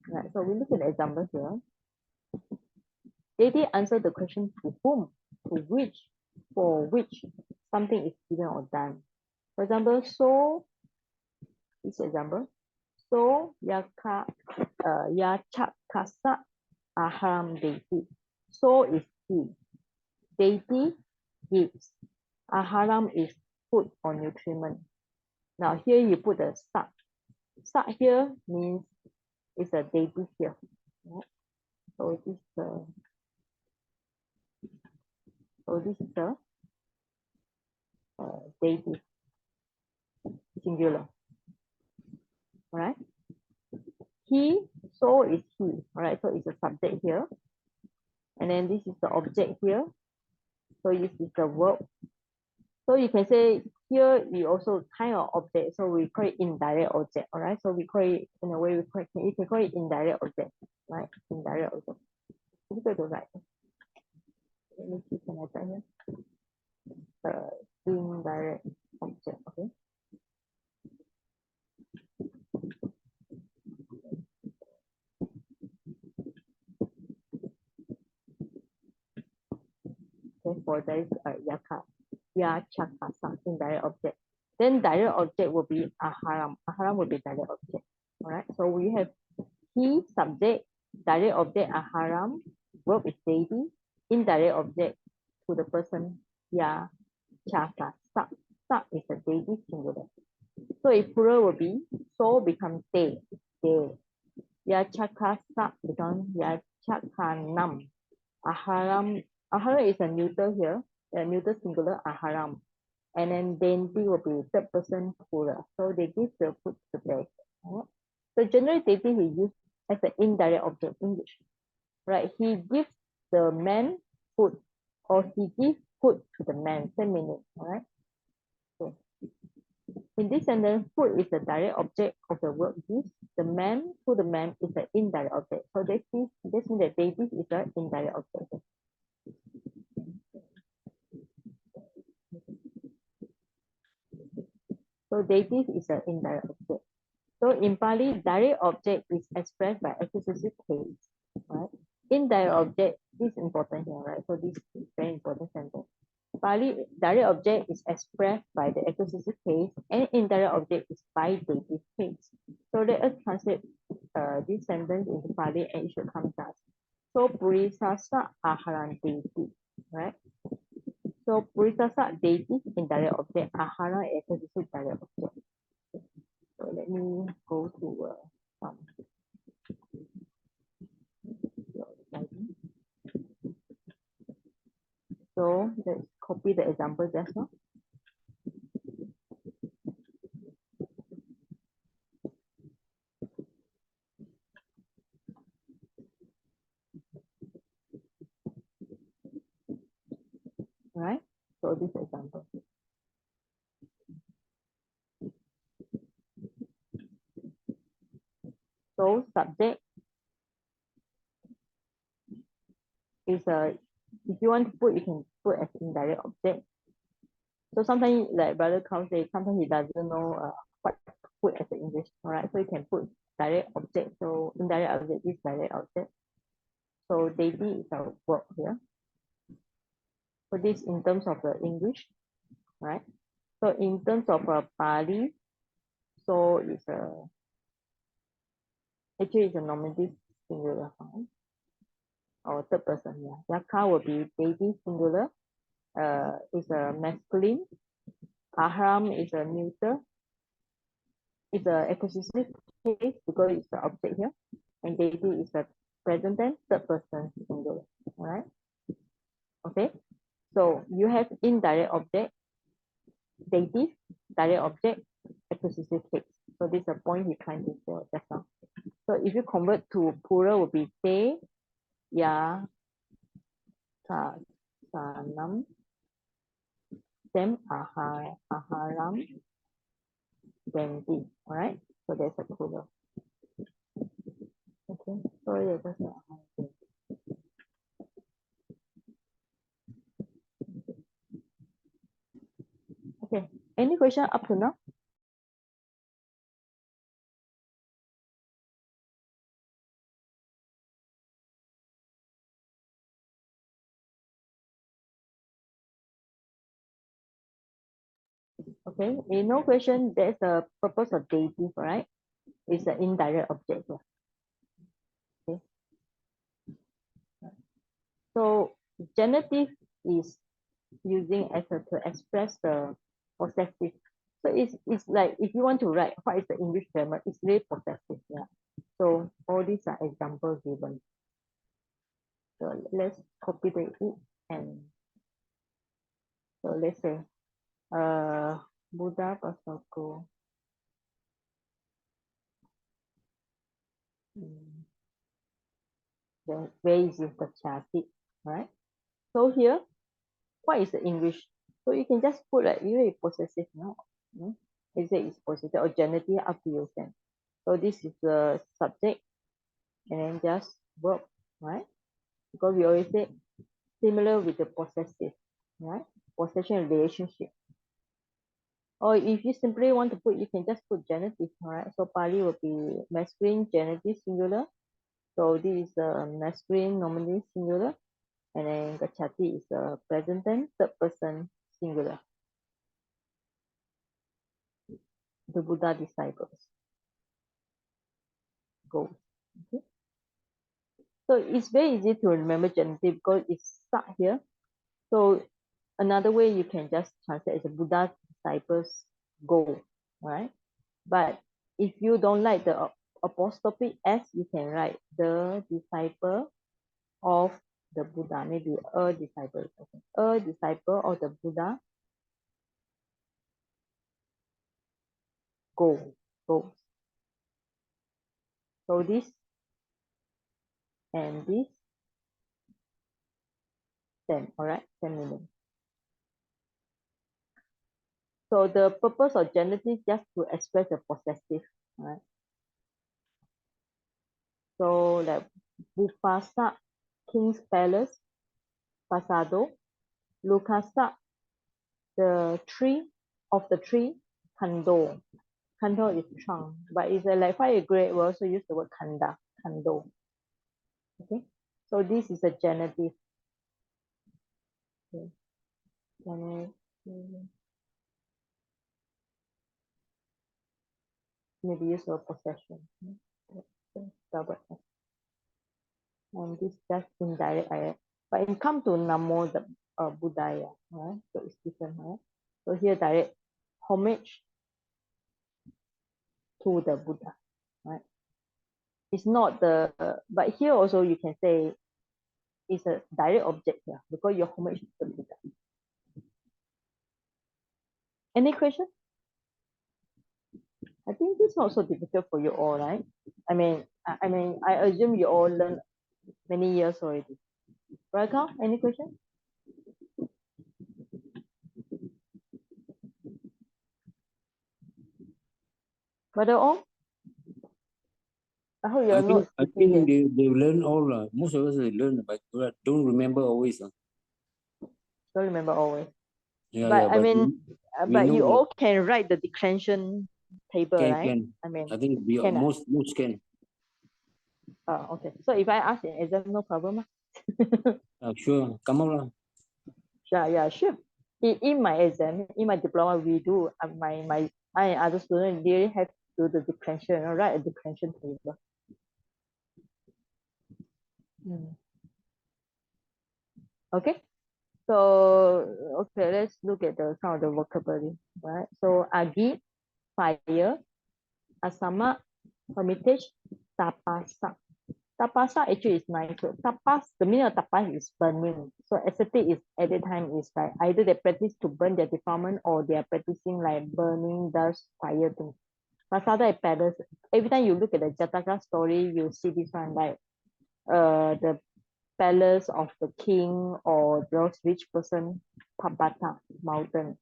Right. So we look at the example here. Dative answer the question to whom, to which, for which something is given or done. For example, so this example. So yachakasa aharam deity. So is he. Deity gives. Aharam is food or nutriment. Now here you put the sa. Sa here means it's a deity here. So this is the deity singular. All right. He, so is he. All right. So it's a subject here. And then this is the object here. So this is the verb. So you can say here we also kind of object. So we call it indirect object. All right. So we call it in a way you can call it indirect object. Right. Indirect object. Look at the right. Let me see, can I try here? Indirect object. Okay. Okay, for that is yachakasa, indirect object. Then direct object will be aharam. Aharam will be direct object. All right. So we have he, subject, direct object aharam, verb is deity, indirect object to the person yachakasa. Sa is a deity singular. So if plural will be so becomes they. Yachakasa becomes yachakanam. Aharam is a neuter here, a neuter singular aharam. And then dainty will be third person plural. So they give the food to the bag. Right? So generally dainty he used as an indirect object in English. Right? He gives the man food or he gives food to the man. Same meaning. All right. So in this sentence, food is the direct object of the word gives. The man to the man is an indirect object. So this means that dainty is an indirect object. So dative is an indirect object. So in Pali, direct object is expressed by accusative case, right? Indirect object is important here, right? So this is very important sentence. Pali, direct object is expressed by the accusative case, and indirect object is by dative case. So let us translate this sentence into Pali, and it should come thus. So purisasa aharan dative, right? So purisasa dative indirect object, ahara accusative direct object. So let me go to some. So let's copy the example just now. Right? So this example. So subject is a, if you want to put, you can put as indirect object. So sometimes, like Brother Carl say, sometimes he doesn't know what to put as an English, all right? So you can put direct object. So indirect object is direct object. So daily is our verb here. So this in terms of the English, right? So in terms of Pali, so it's a, actually it's a nominative singular form or third person, yeah. Yaka will be dative singular. Is a masculine. Ahram is a neuter. It's a accusative case because it's the object here. And dative is a present tense third person singular. All right. Okay. So you have indirect object, dative, direct object, accusative case. So this is a point he's trying to show just now. So if you convert to plural, would be te, ya, sa, sanam, them, aharam, denti. All right. So there's a plural. Okay. So yeah, that's a okay. Any question up to now? Okay, in no question, there's a purpose of dative, right? It's an indirect object. Okay. So genitive is using as a to express the possessive. So it's like if you want to write what is the English grammar, it's really possessive. Yeah. So all these are examples given. So let's copy the it and so let's say Buddha Pasako. The base is the chassis, right? So here, what is the English? So you can just put like really possessive now. Is it is possessive or genitive up to you then. So this is the subject and then just verb, right? Because we always say similar with the possessive, right? Possession relationship. Or if you simply want to put, you can just put genitive, right? So Pali will be masculine genitive singular. So this is a masculine nominative singular. And then Gachati is a present tense third person singular. The Buddha disciples go. Okay. So it's very easy to remember genitive because it's stuck here. So another way you can just translate is the Buddha disciples go, right? But if you don't like the apostrophe S, you can write the disciple of the Buddha, maybe a disciple. Okay. A disciple of the Buddha go, goes. So this and this, then, all right, 10 million. So the purpose of genitive just to express the possessive, right? So like Bufasa, King's Palace, Pasado, Lucasa, the tree of the tree, Kando. Kando is trunk, but it's a like fire grade. We also use the word kanda, kando. Okay, so this is a genitive. Okay. Maybe use for possession. Double S. And this just indirect ayat. But it come to namo the budaya, right? So it's different, right? So here direct homage to the Buddha, right? It's not the, but here also you can say it's a direct object here because you're homage to the Buddha. Any question? I think this is not so difficult for you all, right? I assume you all learned many years already. Right, Carl? Any question? Brother all? I hope your notes. I think they learn all. Most of us they learn, but don't remember always. Don't remember always. Yeah, But yeah. I mean, we but know you that all can write the declension table, right? can. I mean, I think we can. most can. Okay. So if I ask in exam, no problem. Sure, come on. Yeah, sure. In my exam, in my diploma, we do. I and other students really have to do the declension, write a declension table. Okay. So okay, let's look at some of the vocabulary, right? So agi, fire, asama, hermitage, tapasa. Tapasa actually is nice. So tapas, the meaning of tapas is burning. So ascetic is at that time is like either they practice to burn their defilement or they are practicing like burning dust, fire thing. Pasada is palace. Every time you look at the Jataka story, you see this one like the palace of the king or those rich person, Pabata mountain.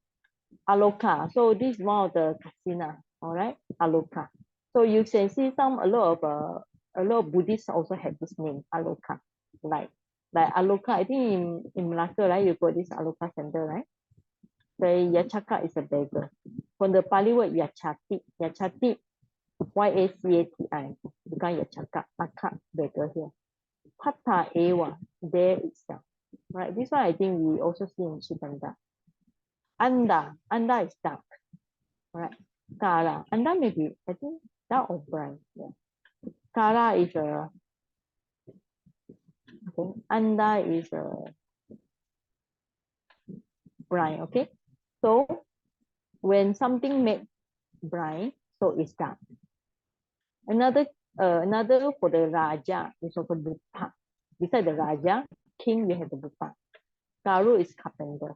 Aloka. So this is one of the casino, all right? Aloka. So you can see a lot of Buddhists also have this name, Aloka. Like Aloka, I think in Malacca, right, you got this Aloka center, right? Say Yachaka is a beggar. From the Pali word Yachati, Y-A-C-A-T-I, become Yachaka, Aka, beggar here. Pata Ewa, there itself. Right, this one I think we also see in Shibanda. Anda is dark. Right. Kara. Anda maybe, I think dark or bright. Yeah. Kara is a okay. Anda is a bright. Okay. So when something made bright, so it's dark. Another for the Raja is also Buddha. Beside the Raja, king, we have the Buddha. Garu is carpenter.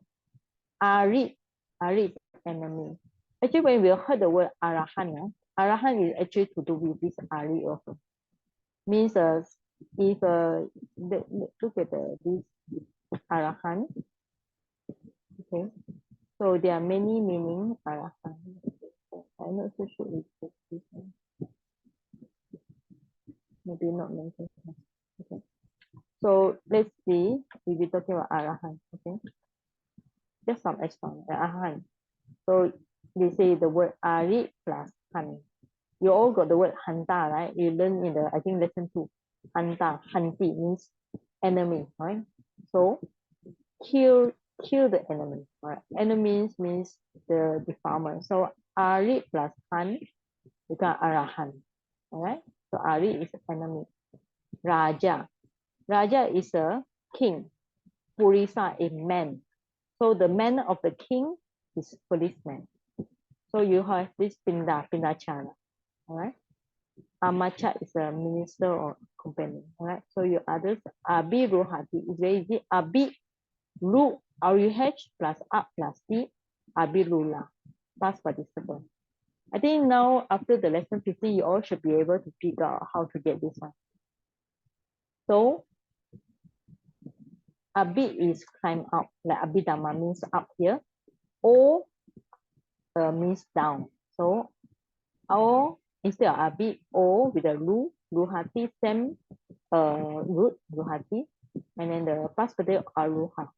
Ari is enemy. Actually, when we heard the word Arahan, Arahan is actually to do with this Ari also. Means if look at this Arahan. Okay, so there are many meaning Arahan. I'm not so sure if this one. Maybe not mentioned. Okay. So let's see if we're talking about Arahan. Okay. Just some example. Arahan. So they say the word Ari plus Han. You all got the word Hanta, right? You learn in the, I think, lesson 2. Hanta, Hanti means enemy, right? So kill the enemy, right? Enemies means the defilement. So Ari plus Han become Arahan, all right? So Ari is enemy. Raja is a king. Purisa, a man. So the man of the king is policeman. So you have this Pindachara, all right? Amacha is a minister or companion, all right? So your others, Abi Ruhati is very easy. Abi Ru, R-U-H plus up plus T, Abi Rula, past participle. I think now after the lesson 15, you all should be able to figure out how to get this one. So Abi is climb up, like Abhidhamma means up here. O means down. So O instead of Abi, O with a Ru, Ruhati, same root, Ruhati. And then the past participle Aruha,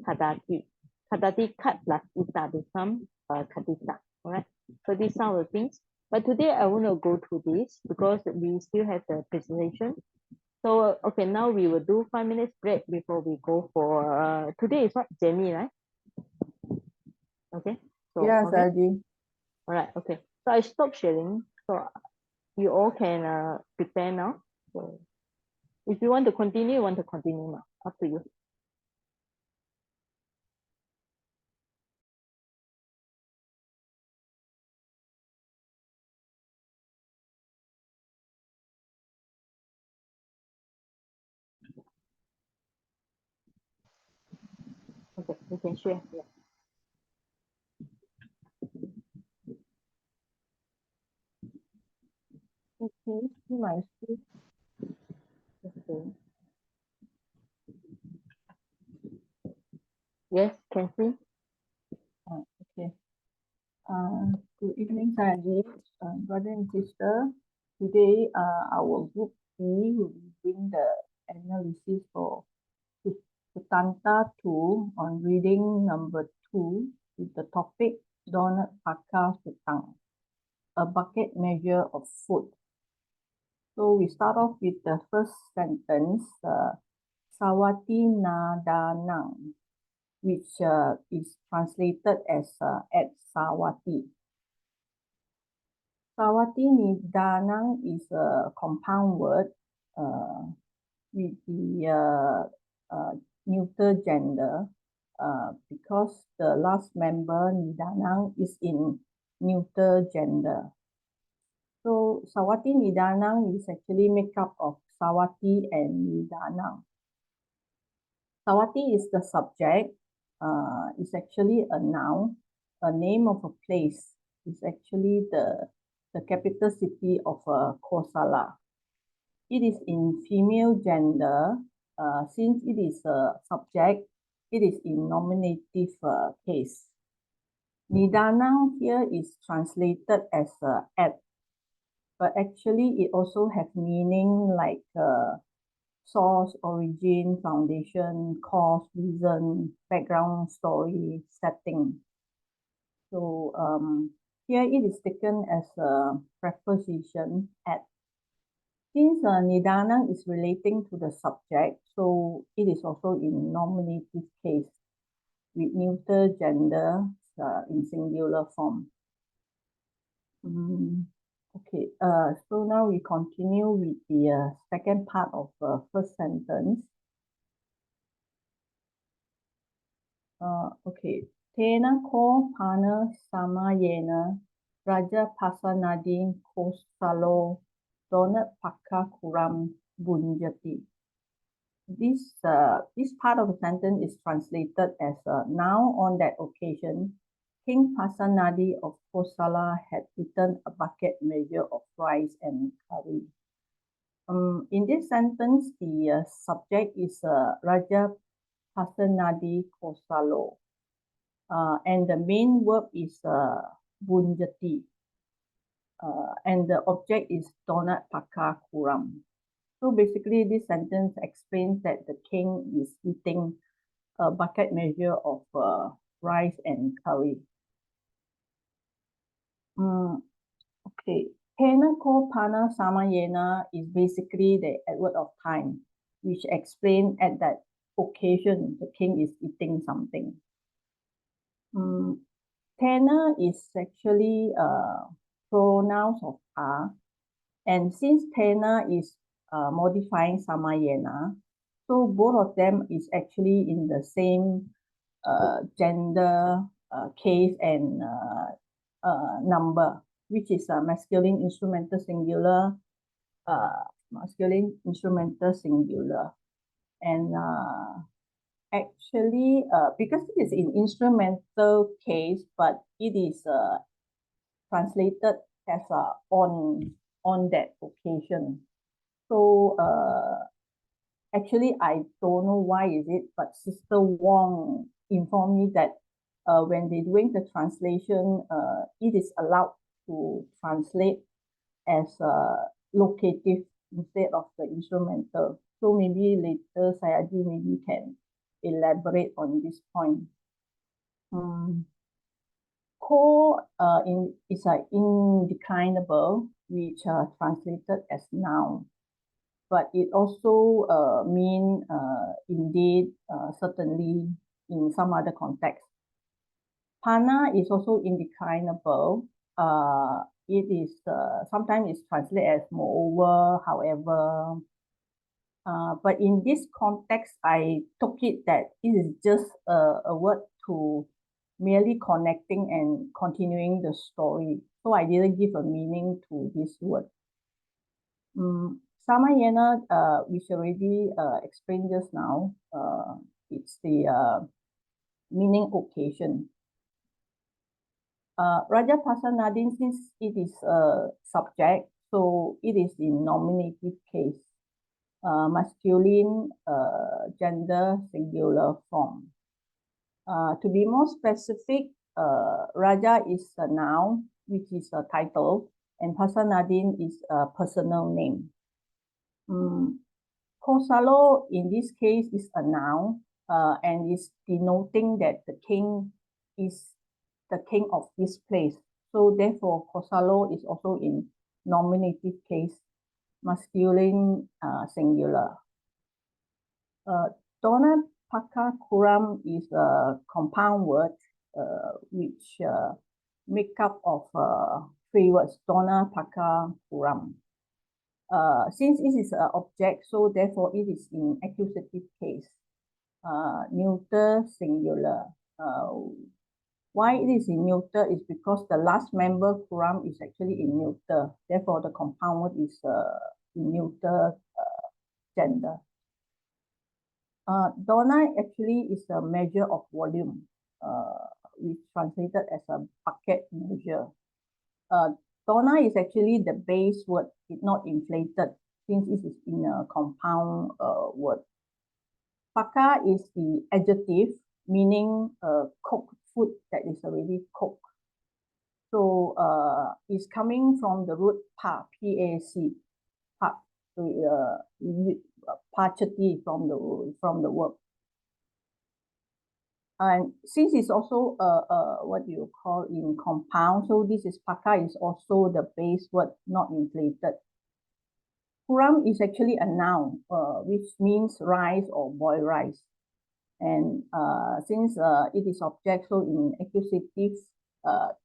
Kadati. Kadati cut plus Ita become Kadita. All right. So these are the things. But today I want to go through this because we still have the presentation. So, okay, now we will do 5 minutes break before we go for, today is what, Jamie, right? Okay. So, Yes, okay. Pāļi. All right, okay. So I stop sharing. So you all can prepare now. So if you want to continue, you want to continue now. Up to you. Okay, you can share. Yeah. Okay, see my screen. Okay. Yes, can see. Okay. Good evening, Pāļi, brother and sister. Today, our group B will bring the analysis for Sutanta 2 on reading number 2 with the topic Donut Pakar Sutang, a bucket measure of food. So we start off with the first sentence, Sawati Nadanang, which is translated as at Sawati. Sawati Nidanang is a compound word with the neuter gender because the last member Nidanang is in neuter gender. So Sawati Nidanang is actually made up of Sawati and Nidanang. Sawati is the subject, is actually a noun, a name of a place. It's actually the capital city of Kosala. It is in female gender. Since it is a subject, it is in nominative case. Nidanang here is translated as at, but actually it also has meaning like source, origin, foundation, cause, reason, background, story, setting. So here it is taken as a preposition at. Since Nidanang is relating to the subject, so it is also in nominative case with neuter gender in singular form. Okay, so now we continue with the second part of the first sentence. Okay, Tena ko pana samayena Raja Pasanadi Kosalo Donat Pakka Kuram Bunjati. This part of the sentence is translated as now on that occasion, King Pasanadi of Kosala had eaten a bucket measure of rice and curry. In this sentence, the subject is Raja Pasanadi Kosalo, and the main verb is Bunjati, and the object is Donat Pakar Kuram. So basically, this sentence explains that the king is eating a bucket measure of rice and curry. Okay, Pena ko pana samayena is basically the adverb of time, which explains at that occasion the king is eating something. Tena is actually pronouns of are, and since Tena is modifying samayena, so both of them is actually in the same gender case and number, which is a masculine instrumental singular, and actually because it is in instrumental case, but it is translated as on that occasion. So actually I don't know why is it, but Sister Wong informed me that when they're doing the translation, it is allowed to translate as locative instead of the instrumental. So maybe later Sayaji maybe can elaborate on this point. Ko is a indeclinable, which translated as noun, but it also mean indeed, certainly in some other context. Pana is also indeclinable. It is sometimes it's translated as moreover, however. But in this context, I took it that it is just a word to merely connecting and continuing the story. So I didn't give a meaning to this word. Samayana, which already explained just now, it's the meaning occasion. Raja Pasanadin, since it is a subject, so it is in nominative case, masculine, gender, singular form. To be more specific, Raja is a noun, which is a title, and Pasanadin is a personal name. Kosalo in this case is a noun, and is denoting that the king is the king of this place. So therefore, Kosalo is also in nominative case, masculine, singular. Dona Paka Kuram is a compound word, which make up of 3 words, Dona Paka Kuram. Since it is an object, so therefore it is in accusative case, neuter, singular. Why it is in neuter is because the last member Kuram is actually in neuter. Therefore, the compound word is in neuter gender. Dona actually is a measure of volume, which translated as a bucket measure. Dona is actually the base word, it's not inflated, since it is in a compound word. Paka is the adjective, meaning cooked food that is already cooked. So it's coming from the root pa, P-A-C, pa, pachati from the verb. And since it's also what you call in compound, so this is Paka is also the base word, not inflated. Kuram is actually a noun, which means rice or boiled rice. And since it is object, so in accusative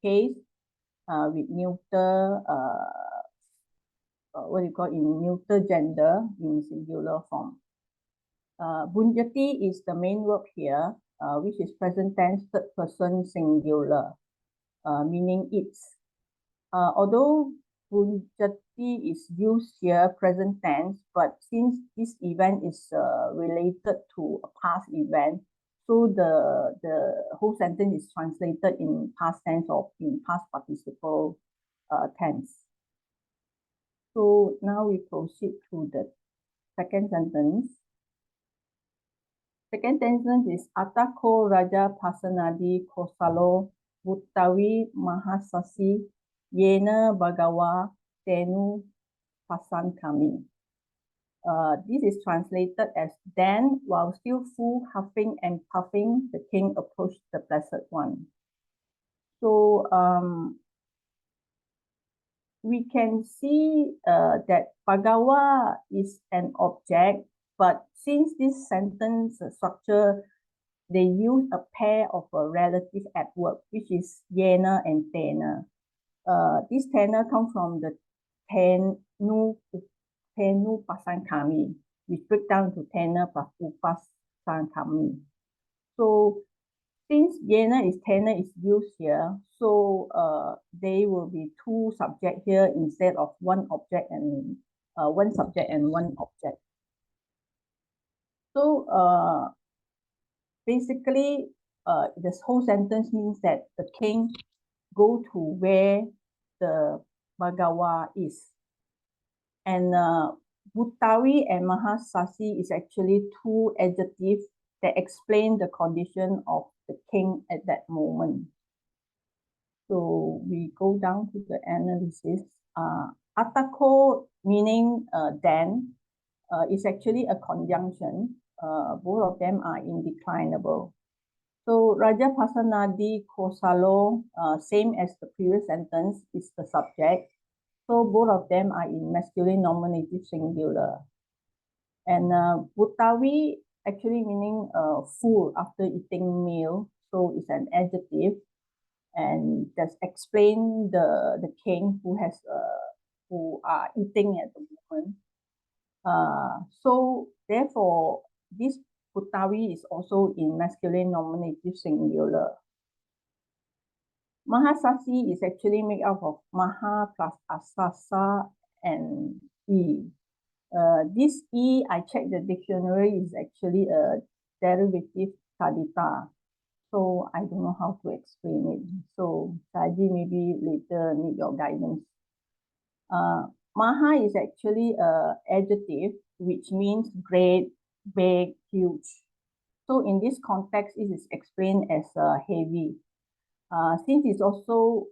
case, with neuter, what you call in neuter gender in singular form. Bunjati is the main verb here, which is present tense, third person singular, meaning it's. Although Bunjati is used here, present tense, but since this event is related to a past event, so the whole sentence is translated in past tense or in past participle tense. So now we proceed to the second sentence. Second sentence is Atako Raja Pasanadi Kosalo Buttawi Mahasasi Yena Bagawa Tenu Pasan Kami. This is translated as, then, while still full, huffing and puffing, the king approached the Blessed One. So we can see that Bagawa is an object, but since this sentence structure, they use a pair of a relative adverb, which is Yena and Tena. This Tena comes from the Tenu Pasan Kami, which break down to Tena plus Upasan Kami. So since Yena is Tena is used here, so they will be 2 subjects here instead of 1 object and 1 subject and 1 object. So basically, this whole sentence means that the king go to where the Bagawa is. And Buttawi and Mahasasi is actually 2 adjectives that explain the condition of the king at that moment. So we go down to the analysis. Atako meaning then is actually a conjunction. Both of them are indeclinable. So Raja Pasanadi Kosalo, same as the previous sentence, is the subject. So both of them are in masculine nominative singular. And Butawi actually meaning full after eating meal. So it's an adjective, and just explain the king who are eating at the moment. So therefore, this Butawi is also in masculine nominative singular. Mahasasi is actually made up of Maha plus Asasa and E. This E, I checked the dictionary, is actually a derivative kadita. So I don't know how to explain it. So Saji, maybe later need your guidance. Maha is actually a adjective which means great, big, huge. So in this context, it is explained as heavy. Since it's also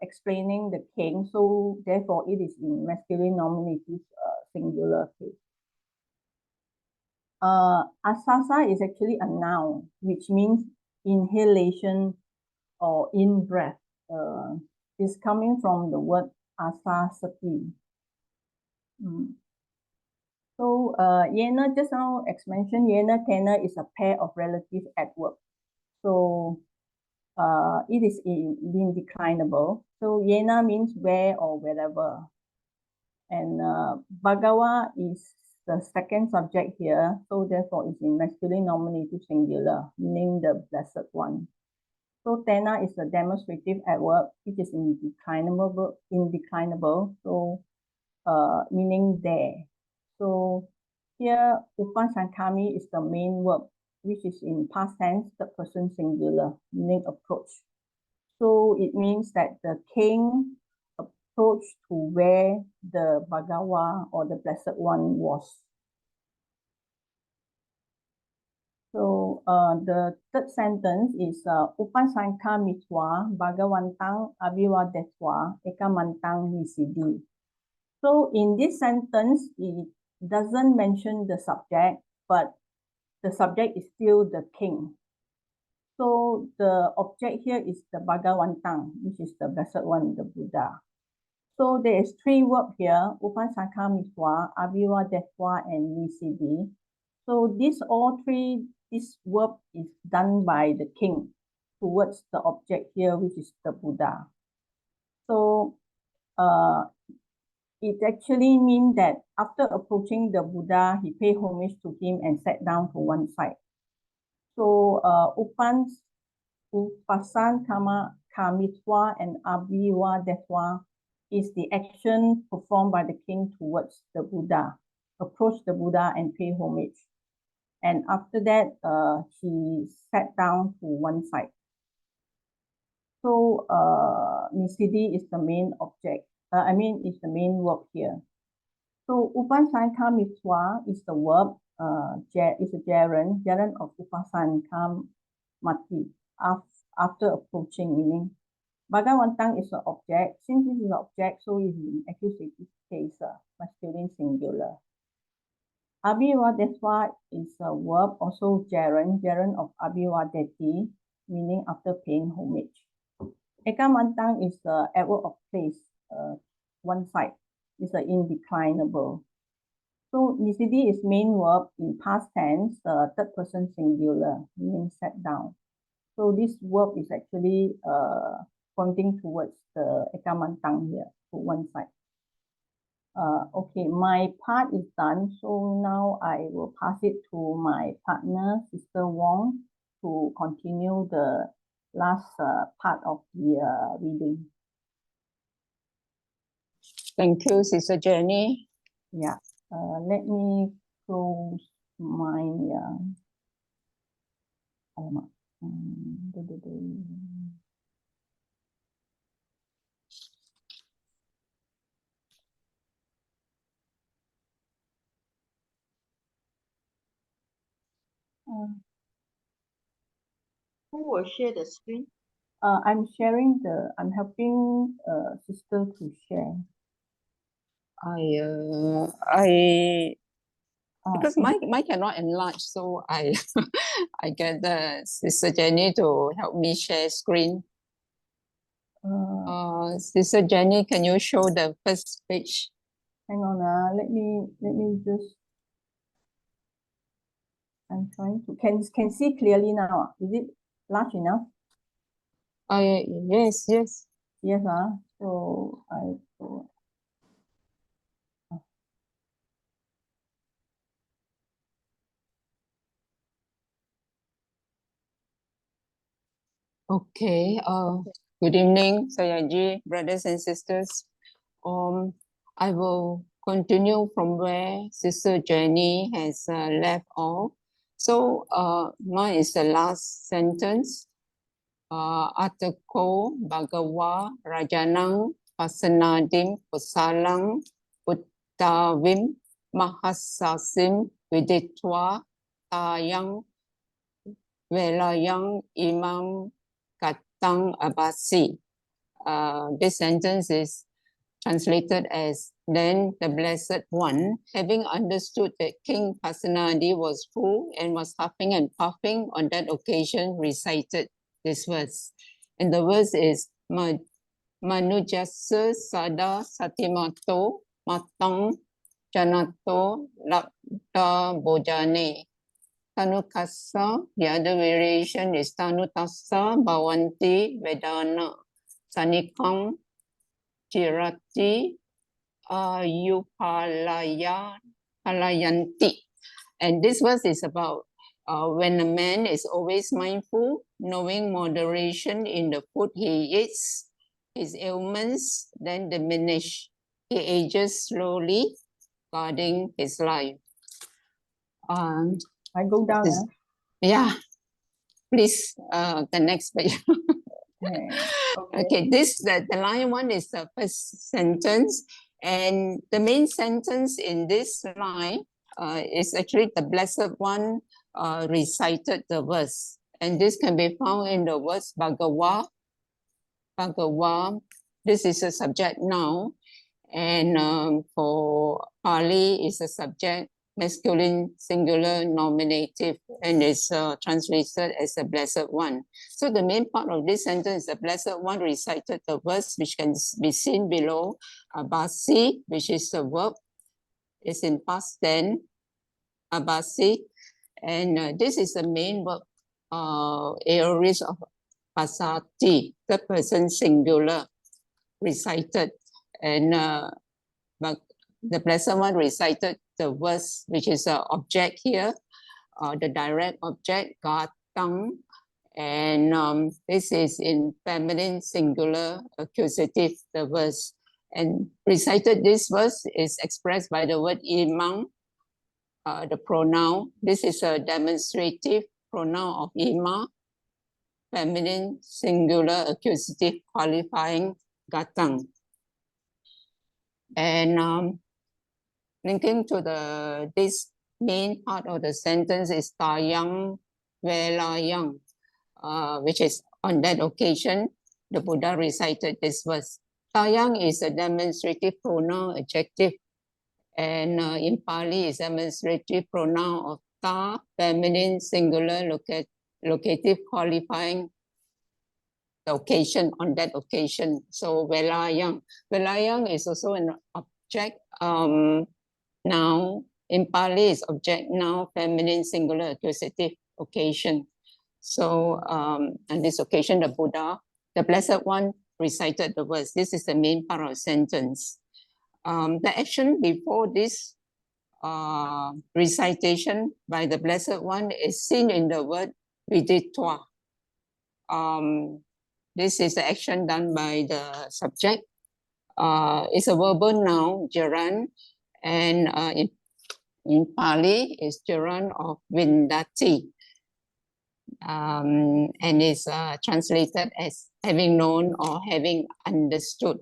explaining the king, so therefore it is in masculine nominative singular case. Asasa is actually a noun, which means inhalation or in-breath. It's coming from the word asasati. So Yena, just now as mentioned, Yena Tena is a pair of relative adverb. So it is in declinable. So Yena means where or wherever. And Bhagawa is the second subject here. So therefore it's in masculine nominative singular, meaning the blessed one. So Tena is a demonstrative adverb, which is indeclinable, so meaning there. So here, Upan Sankami is the main verb, which is in past tense, third person singular, meaning approach. So it means that the king approached to where the Bhagawa or the Blessed One was. So the third sentence is Upan Sankha Mitwa Bhagawantang Abhiwadetwa Ekamantang Visidi. So in this sentence, it doesn't mention the subject, but the subject is still the king. So the object here is the Bhagawantang, which is the Blessed One, the Buddha. So there is three verbs here, Upan Sankha Mitwa, Abhiwadetwa, and Visidi. So this verb is done by the king towards the object here, which is the Buddha. So it actually means that after approaching the Buddha, he paid homage to him and sat down to one side. So Upasan Kamitwa and Abhiwadetwa is the action performed by the king towards the Buddha, approach the Buddha and pay homage. And after that, he sat down to one side. So Nisidi is the main object. Is the main verb here. So Upasanka Mitwa is the verb, is a gerund of Upasanka Mati, after approaching, meaning Bhagawantang is the object. Since this is the object, so it is in accusative case, masculine singular. Abhiwadetwa is a verb, also gerund of Abhiwadeti, meaning after paying homage. Ekamantang is the adverb of place, one side, is an indeclinable. So Nisidi is main verb in past tense, third person singular, meaning sat down. So this verb is actually pointing towards the Ekamantang here, to one side. Okay, my part is done. So now I will pass it to my partner, Sister Wong, to continue the last part of the reading. Thank you, Sister Jenny. Yeah, let me close my Who will share the screen? I'm helping sister to share. Because mine cannot enlarge, so I I get the Sister Jenny to help me share screen. Sister Jenny, can you show the first page? hang on, let me just. I'm trying to can see clearly now. Is it large enough? Yes, yes. Yes, so Okay. Good evening, Sayaji, brothers and sisters. I will continue from where Sister Jenny has left off. So, mine is the last sentence. Atako Bhagawa Rajanang Pasanadim Pusalang Uttavim Mahasasim Viditwa Tayang Velayang Imam Katang Abasi. This sentence is translated as, then the Blessed One, having understood that King Pasenadi was full and was huffing and puffing on that occasion, recited this verse. And the verse is, Manujasa Sada Satimato Matang Janato Labda Bojane. Tanukasa, the other variation is Tanutasa Bhavanti Vedana. Sanikam Chirati Palayanti. And this verse is about when a man is always mindful, knowing moderation in the food he eats, his ailments then diminish. He ages slowly, guarding his life. I go down. Yeah, please, the next page. Okay, the line one is the first sentence, and the main sentence in this line is actually the Blessed One recited the verse, and this can be found in the words Bhagawa. Bhagawa, this is a subject noun, and for Pali is a subject masculine singular nominative, and is translated as the Blessed One. So the main part of this sentence is the Blessed One recited the verse, which can be seen below. Abasi, which is the verb, is in past tense, abasi, and this is the main verb, aorist of pasati, the person singular, recited, and but the Blessed One recited the verse, which is an object here, the direct object, gatang, and this is in feminine singular accusative, the verse. And recited this verse is expressed by the word imam, the pronoun. This is a demonstrative pronoun of ima, feminine singular accusative qualifying gatang. And linking to this main part of the sentence is Tayang Velayang, which is on that occasion, the Buddha recited this verse. Tayang is a demonstrative pronoun adjective, and in Pali is demonstrative pronoun of ta, feminine singular locative qualifying the occasion, on that occasion. So Velayang. Velayang is also an object noun. In Pali is object noun, feminine singular accusative occasion. So on this occasion, the Buddha, the Blessed One, recited the verse. This is the main part of the sentence. The action before this recitation by the Blessed One is seen in the word viditwa. This is the action done by the subject. It's a verbal noun, jaran, and in Pali, it's jaran of vindati, and is translated as having known or having understood.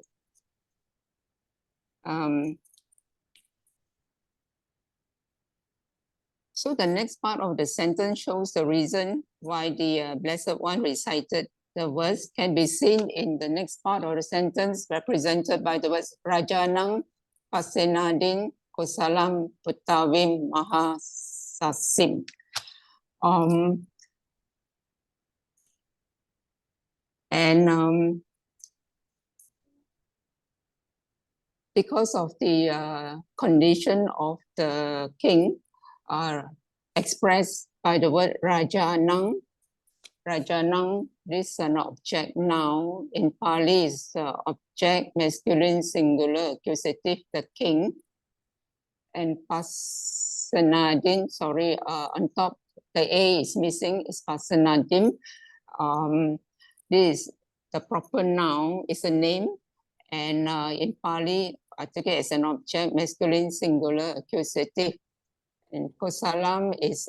So the next part of the sentence shows the reason why the Blessed One recited the verse, can be seen in the next part of the sentence, represented by the words Rajanang Pasenadin Kosalam Puttavim Mahasasim. And because of the condition of the king are expressed by the word Rajanang. Rajanang, this is an object noun. In Pali is object, masculine, singular, accusative, the king. And Pasanadin, sorry, on top, the A is missing, is Pasanadim. This, the proper noun is a name. And in Pali, I take it as an object, masculine, singular, accusative. And Kosalam is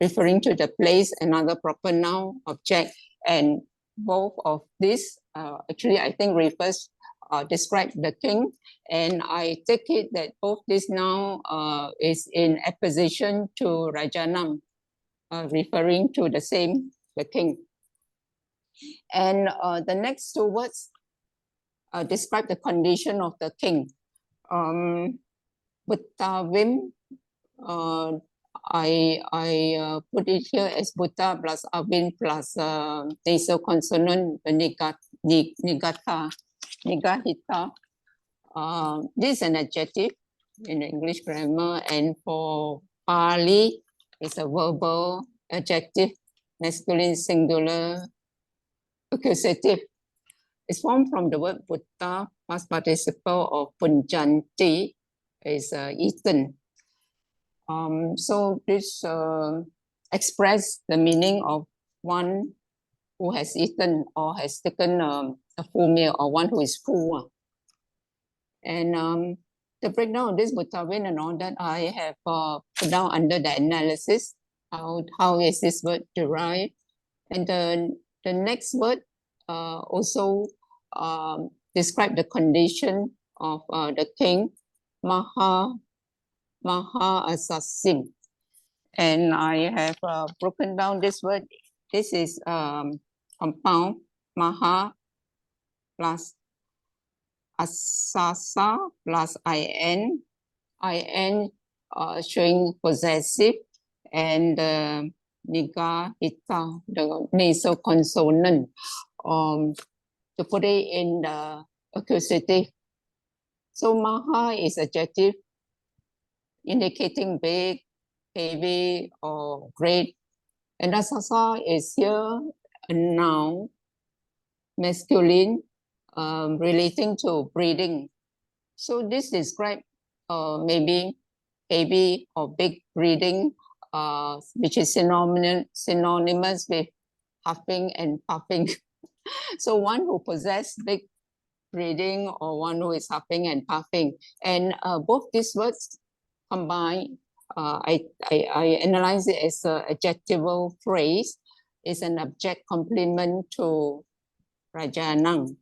referring to the place, another proper noun, object. And both of these actually, I think, describe the king. And I take it that both this noun is in opposition to Rajanam, referring to the same, the king. And the next two words describe the condition of the king. Buddhavim, I put it here as Buddha plus Avin plus nasal consonant, Nigata. This is an adjective in English grammar, and for Pali, it's a verbal adjective, masculine, singular, accusative. It's formed from the word Buddha, past participle of punjanti, is eaten. So this express the meaning of one who has eaten or has taken a full meal, or one who is full. And the breakdown of this Buddhavin and all that I have put down under the analysis. How is this word derived? And the next word also describe the condition of the king, Mahasasim. And I have broken down this word. This is compound, Maha plus Asasa plus IN. IN showing possessive, and Nigahita, the nasal consonant, to put it in the accusative. So Maha is adjective indicating big, heavy, or great. And Asasa is here a noun, masculine, relating to breeding. So this describes maybe heavy or big breeding, which is synonymous with huffing and puffing. So one who possesses big breeding, or one who is huffing and puffing. And both these words combined, I analyze it as an adjectival phrase. It's an object complement to Rajanang,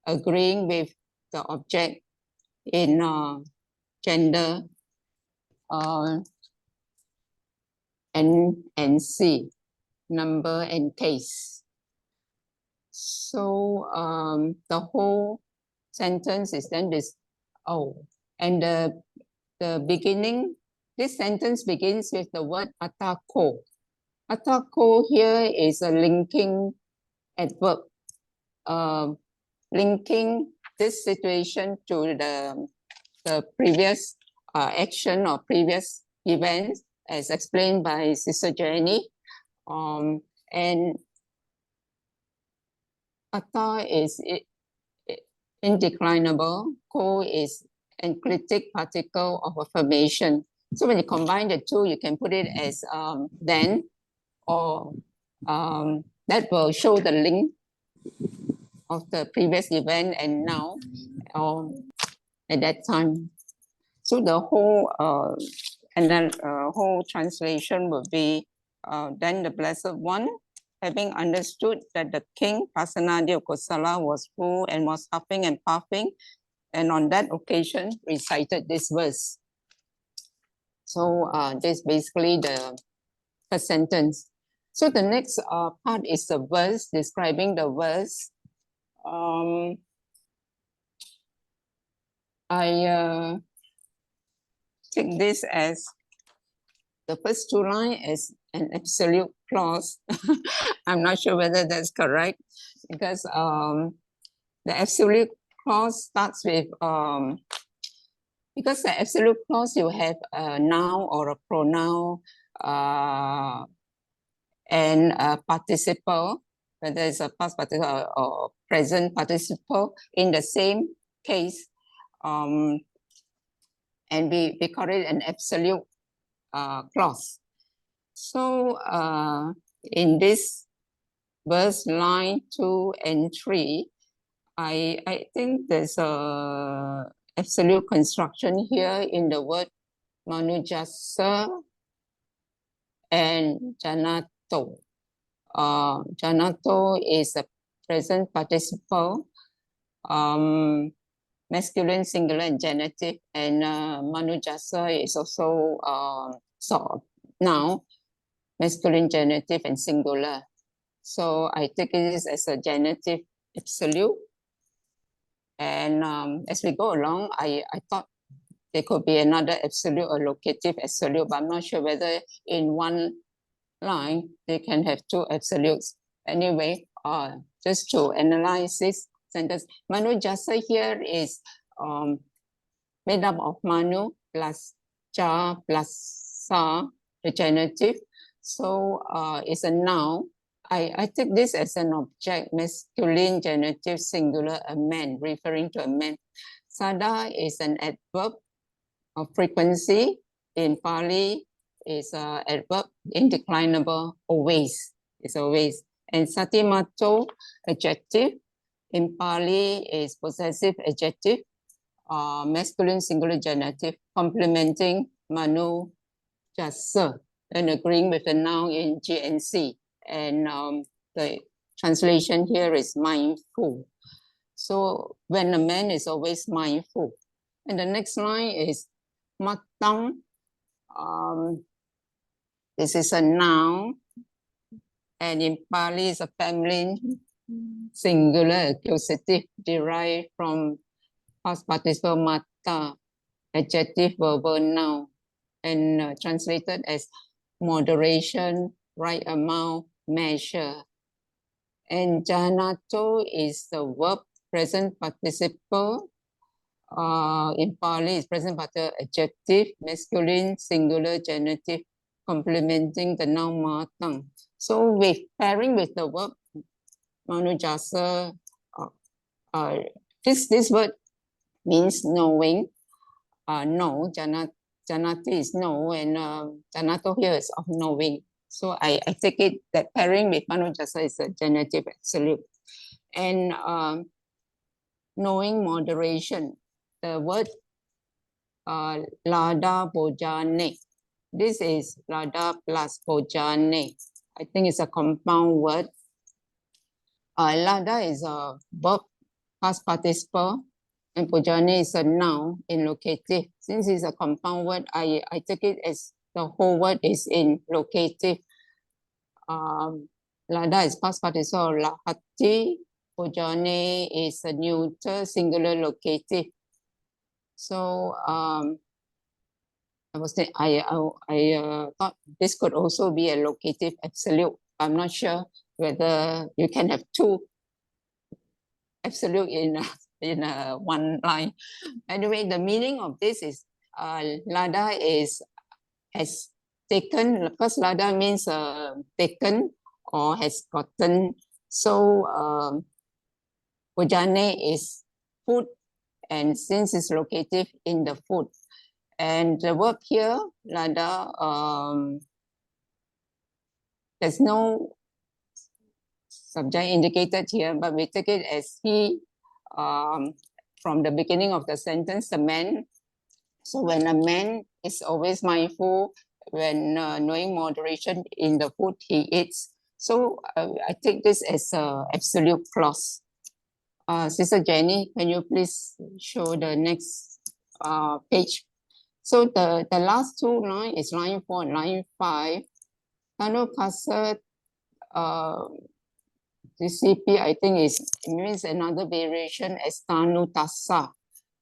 agreeing with the object in gender and C, number and case. So the whole sentence is then this, and the beginning, this sentence begins with the word atako. Atako here is a linking adverb, linking this situation to the previous action or previous events, as explained by Sister Jenny. And ata is indeclinable, ko is enclitic particle of affirmation. So when you combine the two, you can put it as then, or that will show the link of the previous event and now, at that time. So the whole and then whole translation will be, then the Blessed One, having understood that the king, Pasanadi of Kosala, was full and was huffing and puffing, and on that occasion recited this verse. So this is basically the first sentence. So the next part is the verse, describing the verse. I take this as the first two lines as an absolute clause. I'm not sure whether that's correct because the absolute clause starts with because the absolute clause you have a noun or a pronoun and a participle, whether it's a past participle or present participle in the same case, and we call it an absolute clause. So in this verse line 2 and 3, I think there's a absolute construction here in the word manujasa and janato. Janato is a present participle, masculine, singular, and genitive, and manujasa is also sort of noun, masculine, genitive, and singular. So I take it as a genitive absolute. And as we go along, I thought there could be another absolute or locative absolute, but I'm not sure whether in one line they can have two absolutes. Anyway, just to analyze this sentence, manujasa here is made up of manu plus ja plus sa, the genitive. So it's a noun. I take this as an object, masculine, genitive, singular, a man, referring to a man. Sada is an adverb of frequency. In Pali, is an adverb, indeclinable, always. It's always. And satimato, adjective. In Pali is possessive adjective, masculine, singular, genitive, complementing manu, jasa, and agreeing with the noun in G and C. And the translation here is mindful. So when a man is always mindful. And the next line is matang. This is a noun. And in Pali, it's a feminine, singular, accusative, derived from past participle mata, adjective, verbal, noun, and translated as moderation, right amount, measure. And janato is the verb, present participle. In Pali, it's present participle adjective, masculine, singular, genitive, complementing the noun matang. So with pairing with the verb manujasa, this word means knowing. No, janati is no, and janato here is of knowing. So I take it that pairing with manujasa is a genitive absolute. And knowing moderation, the word lada bojane. This is lada plus bojane. I think it's a compound word. Lada is a verb, past participle, and bojane is a noun in locative. Since it's a compound word, I take it as the whole word is in locative. Lada is past participle, lahati. Bojane is a neuter, singular, locative. So I thought this could also be a locative absolute. I'm not sure whether you can have two absolute in one line. Anyway, the meaning of this is lada has taken, because lada means taken or has gotten. So bojane is food, and since it's locative in the food. And the verb here, lada, there's no subject indicated here, but we take it as he, from the beginning of the sentence, the man. So when a man is always mindful, when knowing moderation in the food he eats. So I take this as an absolute clause. Sister Jenny, can you please show the next page? So the last two lines is line 4 and line 5. Tanu kasa DCP, I think it means another variation as Tanu tasa,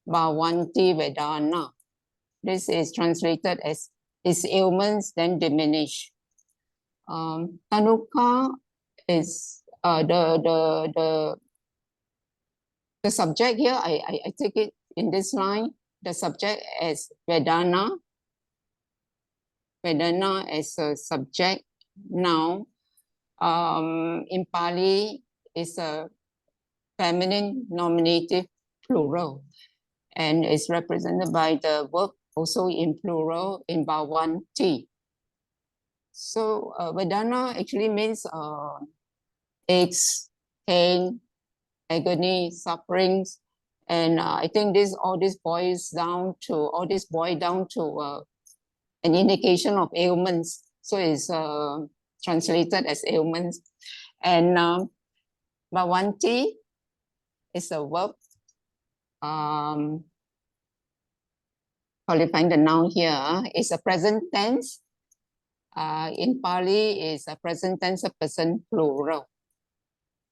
Bhavanti Vedana. this is translated as his ailments then diminish. Tanuka is the subject here. I take it in this line. The subject as Vedana. Vedana as a subject noun. In Pali, is a feminine nominative plural, and is represented by the verb also in plural in Bhavanti. So Vedana actually means aches, pain, agony, sufferings, and I think all this boils down to an indication of ailments. So it's translated as ailments, and Bhavanti is a verb. Qualifying the noun here is a present tense. In Pali is a present tense of person plural.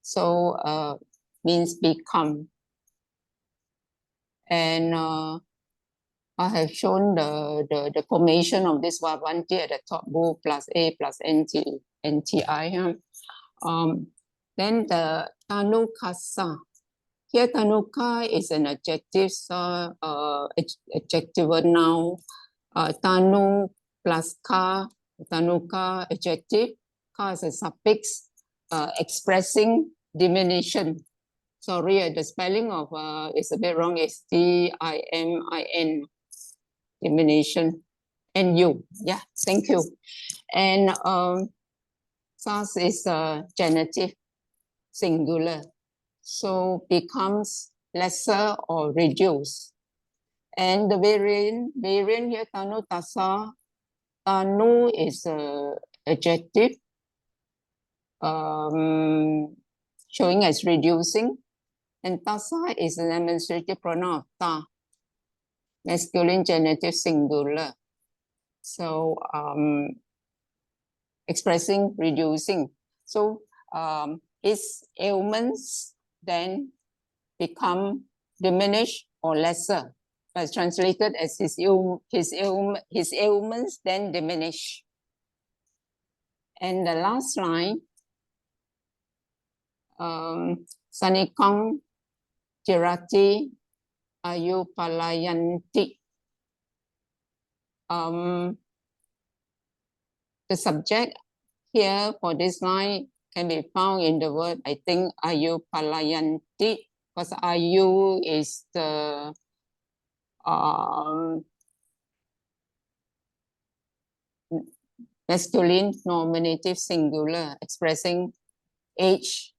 So means become. And I have shown the formation of this Bhavanti at the top, Bu plus A plus NTI. Then the Tanukasa. Here Tanuka is an adjective, adjectival noun. Tanu plus ka, Tanuka adjective. Ka is a suffix expressing diminution. Sorry, the spelling of is a bit wrong. It's D-I-M-I-N, diminution. And you, yeah, thank you. And Sas is a genitive, singular. So becomes lesser or reduced. And the variant here, Tanu Tasa. Tanu is a adjective showing as reducing. And Tasa is an demonstrative pronoun of Ta, masculine genitive singular. So expressing reducing. So his ailments then become diminished or lesser. But translated as his ailments then diminish. And the last line, Sanikang Jirati Ayu Palayanti. The subject here for this line can be found in the word, I think, Ayu Palayanti, because Ayu is the masculine nominative singular expressing age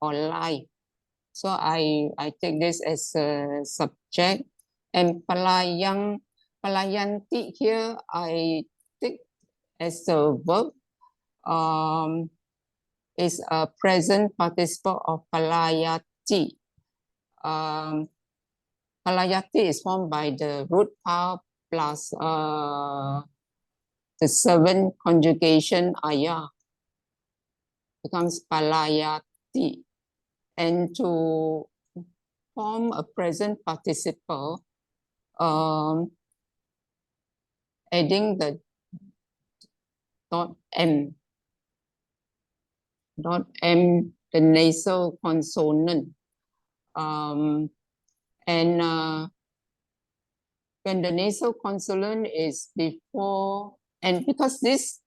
or life. So I take this as a subject. And Palayanti here I take as a verb. Is a present participle of Palayati. Palayati is formed by the root pa plus the servant conjugation aya. Becomes Palayati. And to form a present participle, adding the .m, the nasal consonant. And when the nasal consonant is before, and because this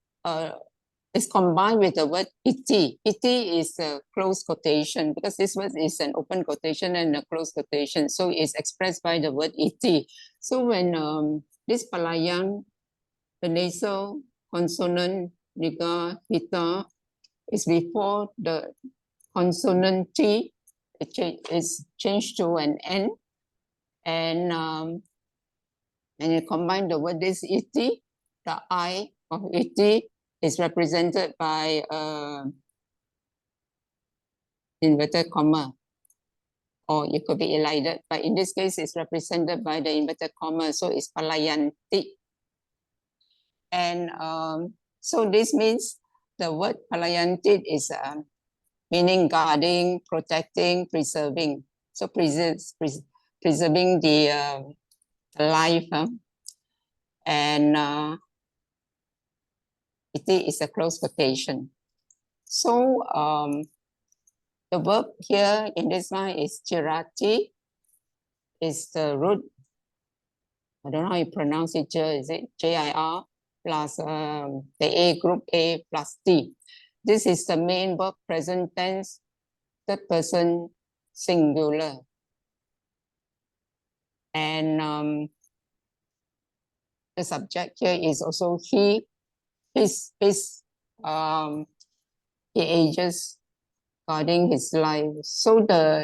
is combined with the word iti. Iti is a close quotation because this word is an open quotation and a close quotation. So it's expressed by the word iti. So when this palayang, the nasal consonant, niga, hita, is before the consonant T, it is changed to an N. And you combine the word this iti, the I of iti is represented by inverted comma, or it could be elided, but in this case it's represented by the inverted comma, so it's palayanti. And so this means the word palayanti is meaning guarding, protecting, preserving. So preserving the life. and iti is a close quotation. So the verb here in this line is jirati, is the root. I don't know how you pronounce it, is it J-I-R plus the A group A plus T. This is the main verb, present tense, third person singular. And the subject here is also he, he ages guarding his life. So the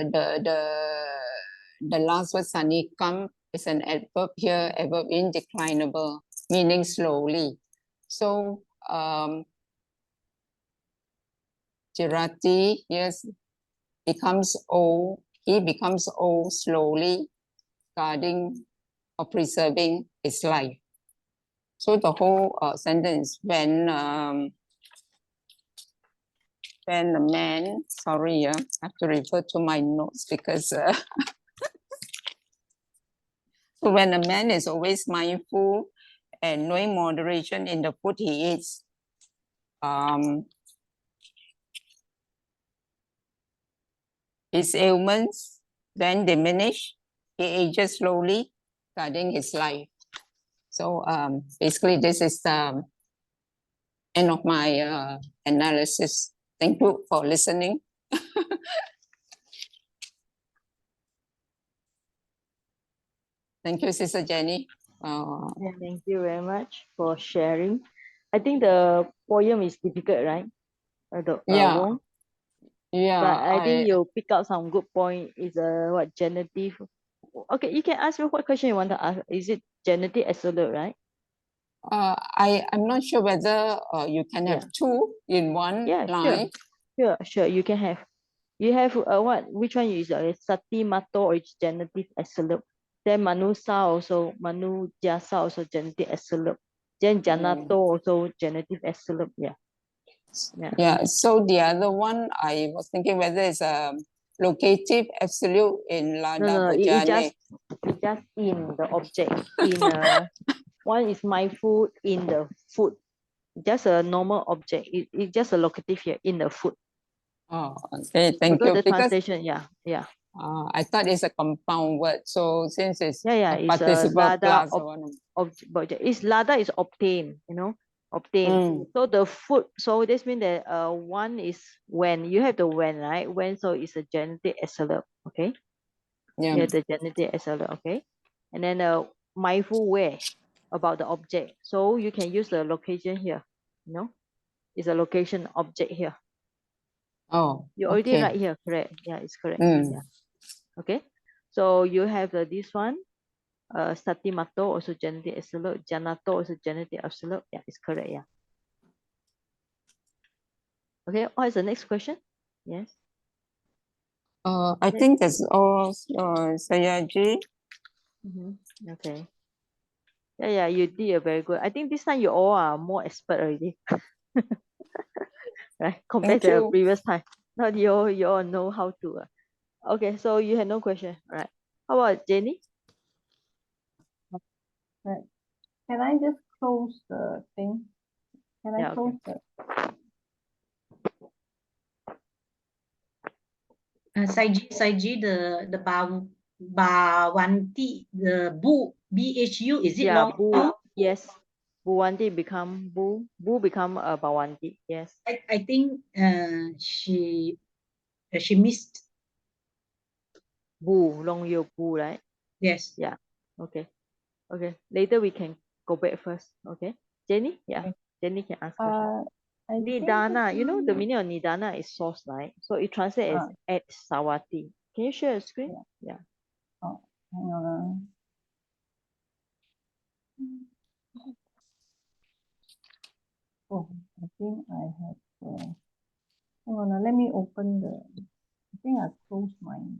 last word sanikam is an adverb here, adverb indeclinable, meaning slowly. So Jirati, yes, becomes old, he becomes old slowly, guarding or preserving his life. So the whole sentence, when the man, sorry, I have to refer to my notes because so when a man is always mindful and knowing moderation in the food he eats, his ailments then diminish, he ages slowly, guarding his life. So basically this is the end of my analysis. Thank you for listening. Thank you, Sister Jenny. Yeah, thank you very much for sharing. I think the poem is difficult, right? Yeah. Wong? Yeah, But I think you pick out some good point. Is what genitive? Okay, you can ask me what question you want to ask. Is it genitive absolute, right? I'm not sure whether you can have two in one Yeah, line. sure. You can have. You have what? Which one is sati mato or is genitive absolute? Then manusa also, manu jasa also genitive absolute. Then janato also genitive absolute. Yeah. Yeah. So the other one, I was thinking whether it's a locative absolute in Lada No. It Bojane. just in the object. In one is mindful in the food. Just a normal object. It's just a locative here in the food. Oh, okay. Thank Because you. the Because translation, yeah. I thought it's a compound word. So since it's Yeah. a It's participle lada plus one. object. It's lada is obtained, obtained. So the food, so this means that one is when, you have the when, right? When, so it's a genitive absolute, okay? Yeah. You have the genitive absolute, okay? And then mindful where about the object. So you can use the location here, it's a location object here. Oh, You already okay. write here, correct? Yeah, it's correct. Mm. Yeah. Okay. So you have this one, Satimato also genitive absolute, Janato also genitive absolute. Yeah, it's correct. Yeah. Okay. What is the next question? Yes. I think that's all, Sayaji. Okay. Yeah, you did a very good. I think this time you all are more expert already, right? Compared Thank to the you. previous time. Not you all know how to. Okay, so you have no question, right? How about Jenny? Can I just close the thing? Can I Yeah, close okay. Saiji, the Bawanti, the BHU, is it Yeah, long? Bu. Yes. Buwanti become Bu. Bu become Bawanti. Yes. I think she missed. Bu, long year Bu, right? Yes. Yeah. Okay. Later we can go back first. Okay. Jenny? Yeah. Jenny can ask question. I think Nidana, the meaning of Nidana is source, right? So it translates as at Sawati. Can you share a screen? Yeah. oh, hang on. Oh, I think I have. Hang on, let me open the. I think I closed mine.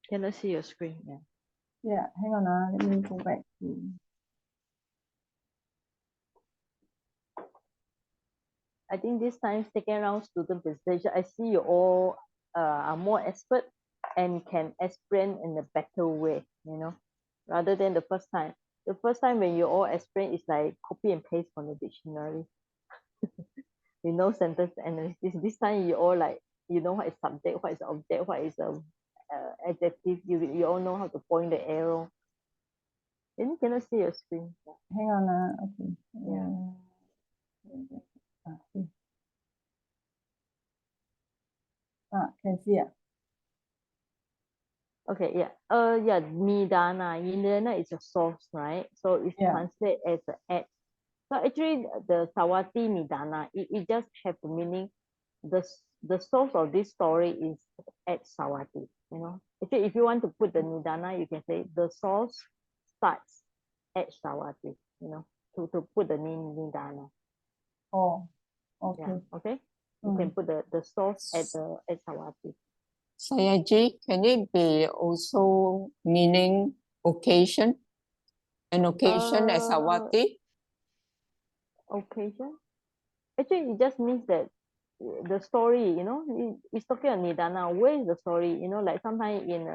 Cannot see your screen. Yeah. Yeah, hang on. Let me go back to. I think this time second round student presentation, I see you all are more expert and can explain in a better way, you know, rather than the first time. The first time when you all explain, it's like copy and paste from the dictionary. You know, sentence analysis. This time you all like, you know what is subject, what is object, what is a adjective. You all know how to point the arrow. Then you cannot see your screen. Hang on, okay. Yeah. Can see. Okay, yeah. Yeah, Nidana. Nidana is a source, right? So it's Yeah. translated as a at. So actually, the Sawati Nidana, it just have the meaning. The source of this story is at Sawati. You know, actually, if you want to put the Nidana, you can say the source starts at Sawati. You know, to put the name Nidana. Oh, okay. Yeah. Okay. You can put the source at Sawati. Sayaji, can it be also meaning occasion? An occasion as Sawati? Occasion. Actually, it just means that the story, you know, it's talking about Nidana. Where is the story? You know, like sometimes in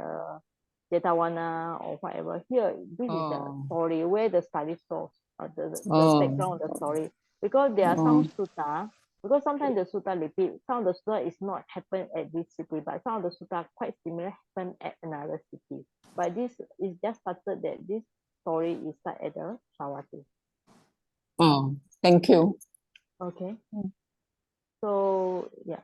Jetawana or whatever. Here, this is the story, where the study source, the background of the story. Because there are some sutta, because sometimes the sutta repeat, some of the sutta is not happen at this city, but some of the sutta quite similar happen at another city. But this is just started that this story is start at the Sawati. Oh, thank you. Okay. So yeah,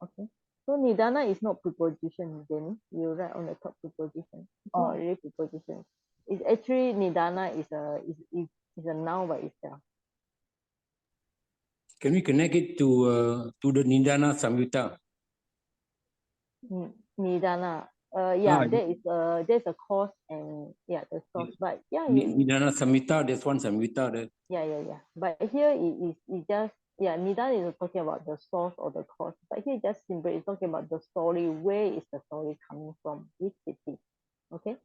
okay. So Nidana is not preposition, then you write on the top preposition. It's not really preposition. It's actually Nidana is a noun by itself. Can we connect it to the Nidana Samyutta? Nidana. Yeah, there's a cause and the source. But yeah, Nidana Samyutta, there's one Samyutta there. Yeah. But here it just Nidana is talking about the source or the cause. But here just simply it's talking about the story. Where is the story coming from? Which city? Okay.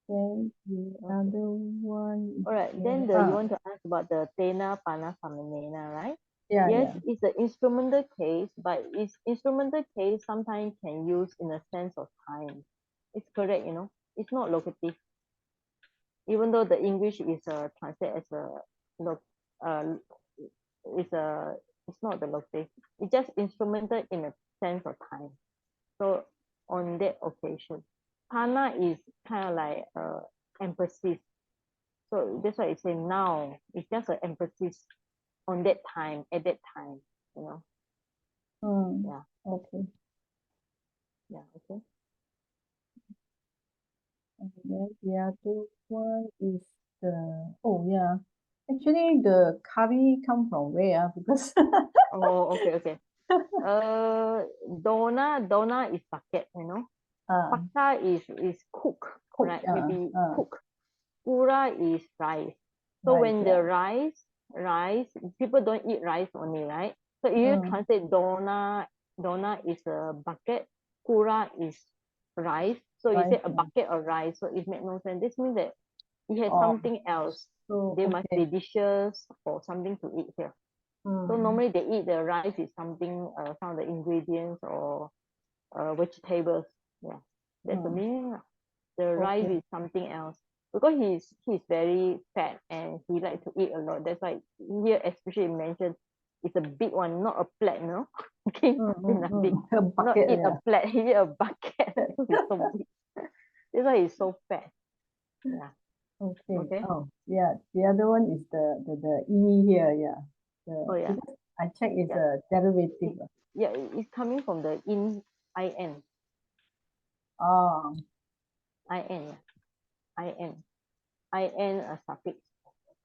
Then the other one. All right. Then you want to ask about the Tena Pana Samanena, right? Yeah. Yes, it's an instrumental case, but it's instrumental case sometimes can use in a sense of time. It's correct, you know. It's not locative. Even though the English is translated as it's not the locative. It's just instrumental in a sense of time. So on that occasion, Pana is kind of like emphasis. So that's why it's a now. It's just an emphasis on that time, at that time, you know. Yeah. Okay. Yeah, okay. And then the other one is actually the curry come from where? Because Oh, okay. Dona is bucket, you know. Paka is cook, right? Maybe cook. Pura is rice. So when the rice, people don't eat rice only, right? So if you translate dona is a bucket, pura is rice. So you say a bucket of rice. So it makes no sense. This means that it has something else. There must be dishes or something to eat here. So normally they eat the rice with something, some of the ingredients or vegetables. Yeah, that's the meaning. The rice is something else because he's very fat and he like to eat a lot. That's why here especially mentioned it's a big one, not a plate, no. Okay, a bucket, not eat a plate, he eat a bucket. He's so big. That's why he's so fat. Yeah. Okay. Oh, yeah. The other one is the E here. Yeah. Yeah. I check it's a derivative. Yeah, it's coming from the in in. In a suffix.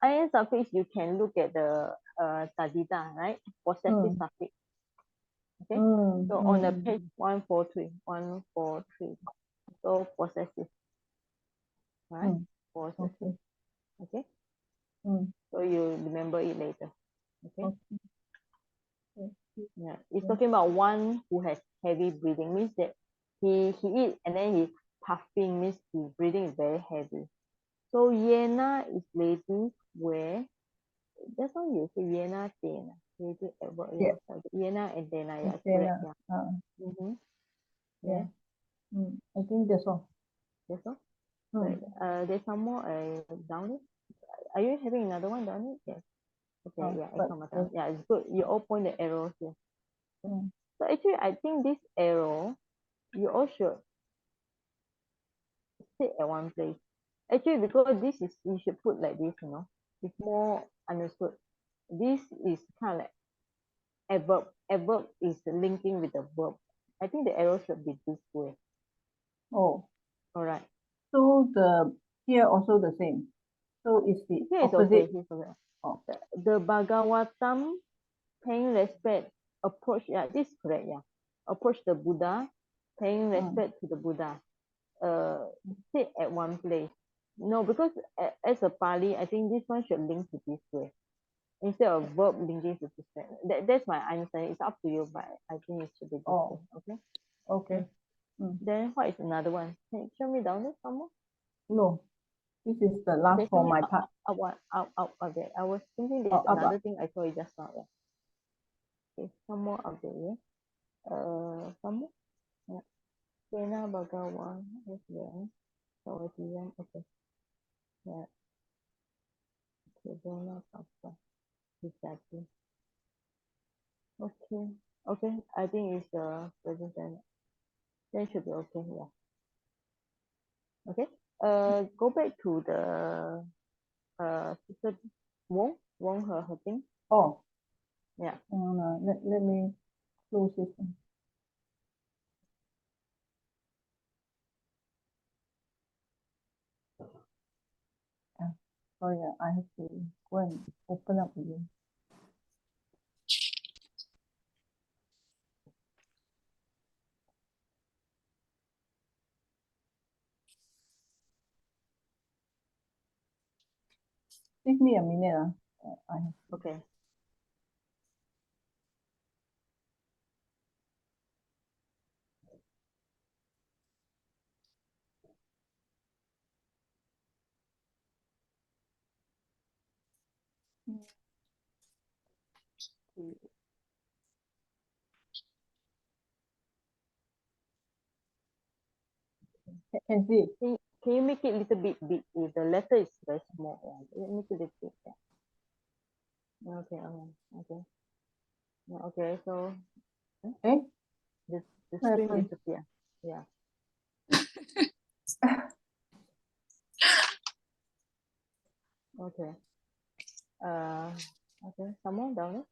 In suffix you can look at the tadita, right? Possessive suffix. Okay. So on the page 143. So possessive. Right? Possessive. Okay. So you remember it later. Okay. Yeah. It's talking about one who has heavy breathing, means that he eats and then he puffing, means his breathing is very heavy. So Yena is lady where that's why you say Yena Tena. Lady at work. Iena, antena, yeah, Antenna. correct, yeah. Mm-hmm. Yeah. Yeah, I think that's all. that's all. Hmm. Right. There's some more down there. Are you having another one down there? Yes. Okay, yeah, but, exclamation. Yeah, it's good. You all point the arrows here. Hmm. So actually, I think this arrow, you all should sit at one place. Actually, because this is, you should put like this, you know, it's more understood. This is kind of like adverb. Adverb is linking with the verb. I think the arrow should be this way. Oh, All right. so here also the same. So it's the Here is opposite. okay. Here's okay. Oh. The Bhagavatam, paying respect, approach. Yeah, this is correct. Yeah, approach the Buddha, paying respect to the Buddha. Sit at one place. No, because as a Pali, I think this one should link to this way instead of verb linking to this way. That's my understanding. It's up to you, but I think it should be this way. Okay. Okay. Then what is another one? Can you show me down there some more? No, this is the last Okay, for show me my part. Out. Okay, I was thinking there's Oh, up. another thing I saw it just now. Yeah. Okay, some more up there. Yeah. Some more. Yeah. Sena Bhagawan. Yes, yeah. Sawadiyam. Okay. Yeah. Okay, Dona Papa. Exactly. Okay. Okay. I think it's present tense. Then should be okay. Yeah. Okay. Go back to the Sister Wong her thing. Oh. Yeah. Let me close this one. Sorry, I have to go and open up again. Give me a minute. I have to. Okay. Can see. Can you make it a little bit big? The letter is very small. Yeah. Make it a little bit. Yeah. Okay. Okay. Yeah, okay. So Eh? the What screen happened? disappear. Yeah. Okay. Okay. Some more down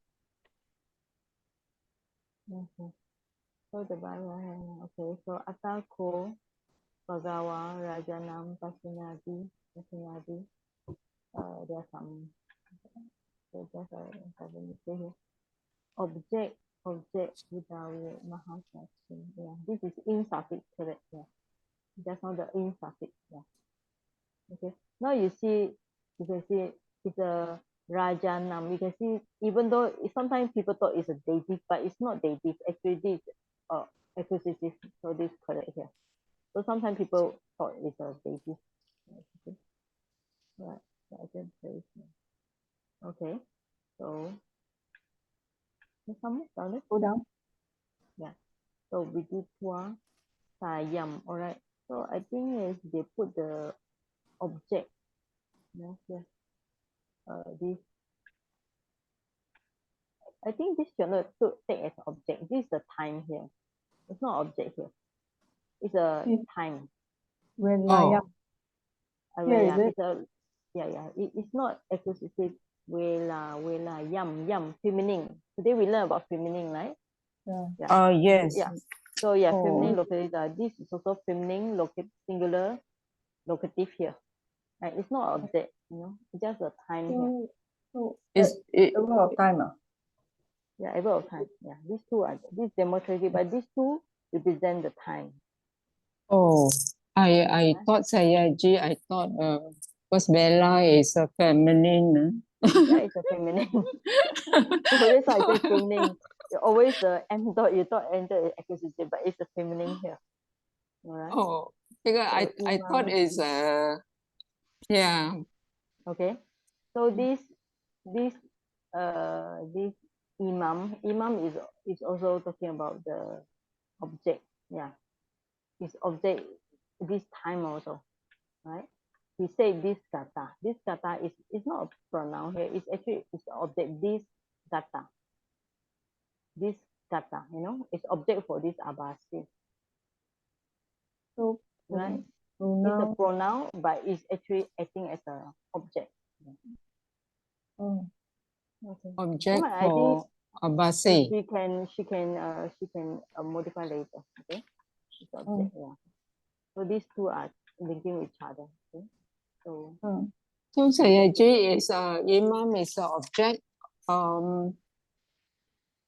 there. Okay. So the Bible. Okay. So Atako Bhagawa Rajanam Pasinadi. There are some. So just here. Object Buddhawe Mahasakti. Yeah. This is in suffix, correct? Yeah. Just now the in suffix. Yeah. Okay. Now you can see it's a Rajanam. You can see, even though sometimes people thought it's a dative, but it's not dative. Actually, this accusative. So this is correct here. So sometimes people thought it's a dative. Okay. Right. So I can say okay. So there's some down there. Go down. Yeah. So Viditwa Sayam. All right. So I think is they put the object. Yeah. Here. This. I think this should not take as object. This is the time here. It's not object here. It's a time. When Oh. Here is it? It's a it's not accusative. Wela, yam, feminine. Today we learn about feminine, right? Yeah. Yes. Yeah. So yeah, Oh. feminine locative. This is also feminine singular locative here. Right? It's not object, you know, it's just a time here. So Is it? a lot of time. Yeah, ever of time. Yeah, these two are this demonstrated, but these two represent the time. Oh, I thought Sayaji, I thought because Bella is a feminine. Yeah, it's a feminine. So that's why I say feminine. You always you thought enter is accusative, but it's a feminine here. All right. Oh, because So I thought it's yeah. okay. So this imam. Imam is also talking about the object. Yeah, is object this time also, right? He said this kata. This kata is not a pronoun here. It's actually it's the object. This kata. This kata, you know, is object for this abasi, So right? It's a pronoun. pronoun, but it's actually acting as a object. Oh, Okay. Object Well, I think for abase. she can modify later. Okay. It's object. Yeah. So these two are linking with each other. Okay. So So Sayaji is imam is an object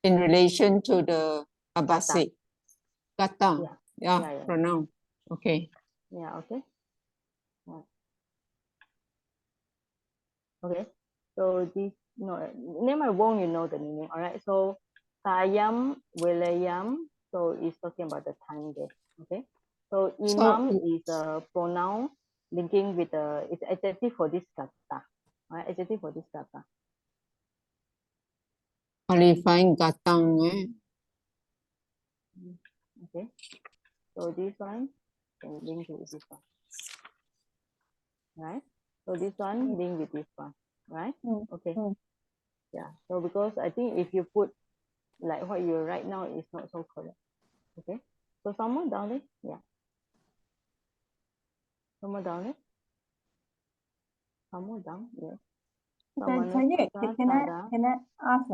in relation to the abase. Kata. yeah. Yeah, Yeah, yeah. pronoun. Okay. Yeah. Okay. Yeah. Okay. So this name I won't you know the meaning. All right. So tayam wilayam. So it's talking about the time there. Okay. So imam is a pronoun linking with it's adjective for this kata. All right. Adjective for this kata. Qualifying katang. Okay. So this one can link with this one. Right. So this one link with this one. Right. Okay. Yeah. So because I think if you put like what you write now is not so correct. Okay. So somewhere down there. Yeah. Somewhere down there. Somewhere down. Yes. Saja, can I ask?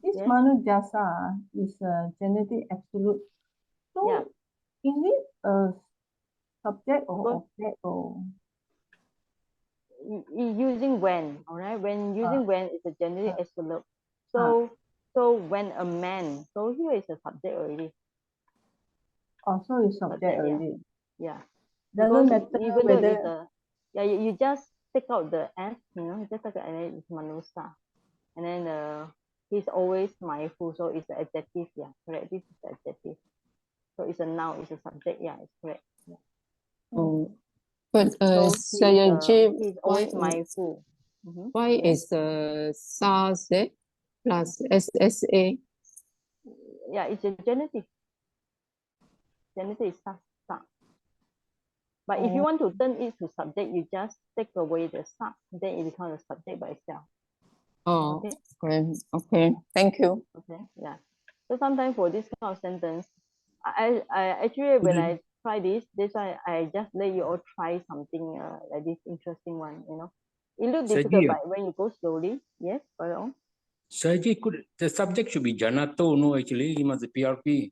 This Yes. Manu Jasa is a genitive absolute. So Yeah. is it a subject or Because object or? using when, all right? When using when is a genitive absolute. So when a man, so here is a subject already. Also is subject already. Yeah. Doesn't Because matter even though whether it's a you just take out the S, you know, just like and then it's manusa. And then he's always mindful, so it's an adjective, yeah, correct. This is the adjective. So it's a noun, it's a subject, yeah, it's correct. Yeah. Oh, but So Sayaji, he's always mindful. why Yeah. is the SARS there plus SSA? Yeah, it's a genitive. Genitive is sa. But if you want to turn it to subject, you just take away the sa, then it becomes a subject by itself. Oh, Okay. Okay. Thank you. Okay. Yeah. So sometimes for this kind of sentence, I actually when I try this, why I just let you all try something like this interesting one. You know, it looks difficult, but when you go slowly, yes, follow on. Saji, the subject should be Janato, no, actually, he must be PRP.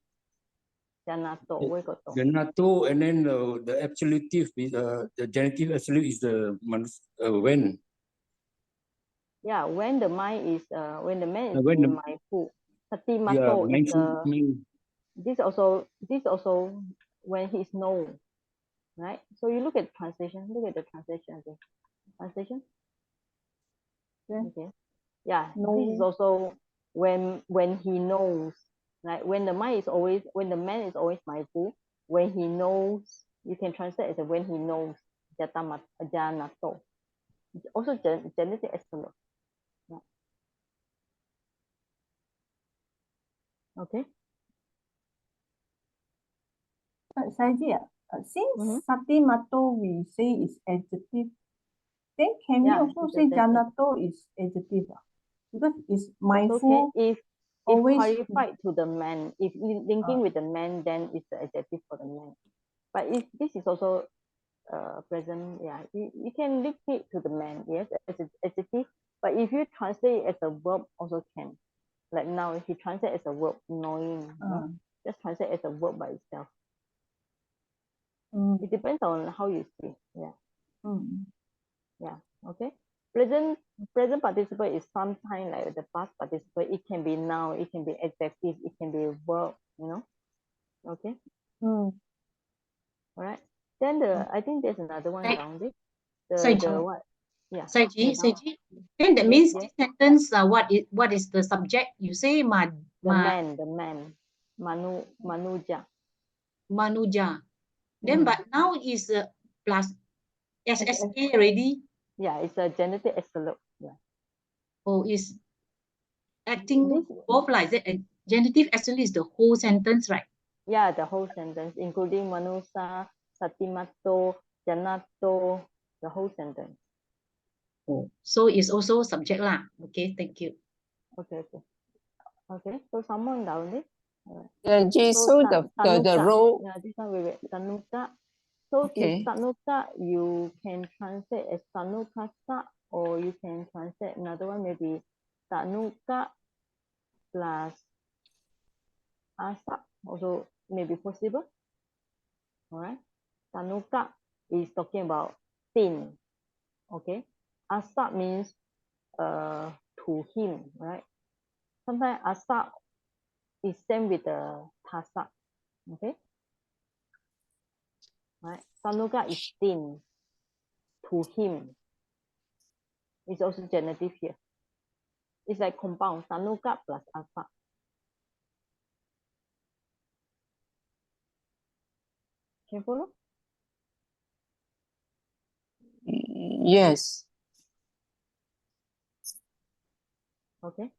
Janato, where got to? Janato, and then the absolutive, the genitive absolute is the when. Yeah, when the mind is when the man is When being the- mindful. Yeah, Satimato is mindful. this also when he's known, right? So you look at translation. Look at the translation again. Translation. Okay. Yeah. This is also when he knows, right? When the man is always mindful. When he knows, you can translate as a when he knows. Janato. It's also genitive absolute. Yeah. Okay. Saji, since Satimato we say is adjective, then can we also it's say adjective. Janato is adjective? Because it's Also mindful. if always qualified to the man, if linking with the man, then it's the adjective for the man. But if this is also present, yeah, you can link it to the man, yes, as an adjective. But if you translate it as a verb, also can. Like now, if you translate as a verb, knowing, just translate as a verb by itself. It depends on how you see. Yeah. Yeah. Okay. Present participle is sometimes like the past participle. It can be noun, it can be adjective, it can be verb. You know. Okay. All right. Then I think there's another one down there. The what? Yeah. Saji. Then that means this sentence, what is the subject? You say the man, manuja. Manuja. Then but now is plus SSA already. Yeah, it's a genitive absolute. Yeah. Oh, is acting This, both like that. And genitive actually is the whole sentence, right? yeah, the whole sentence, including manusa, satimato, janato, the whole sentence. Oh, so it's also subject lah. Okay, thank you. Okay, okay. Okay, so someone down there. Yeah, G, so the tanuka. role, Yeah, this one, wait, tanuka. So okay. tanuka, you can translate as tanukasa, or you can translate another one, maybe tanuka plus asa, also maybe possible. All right. Tanuka is talking about thin. Okay. Asa means to him, right? Sometimes asa is same with the tasa. Okay. Right. Tanuka is thin to him. It's also genitive here. It's like compound, tanuka plus asa. Can you follow? Yes. Okay.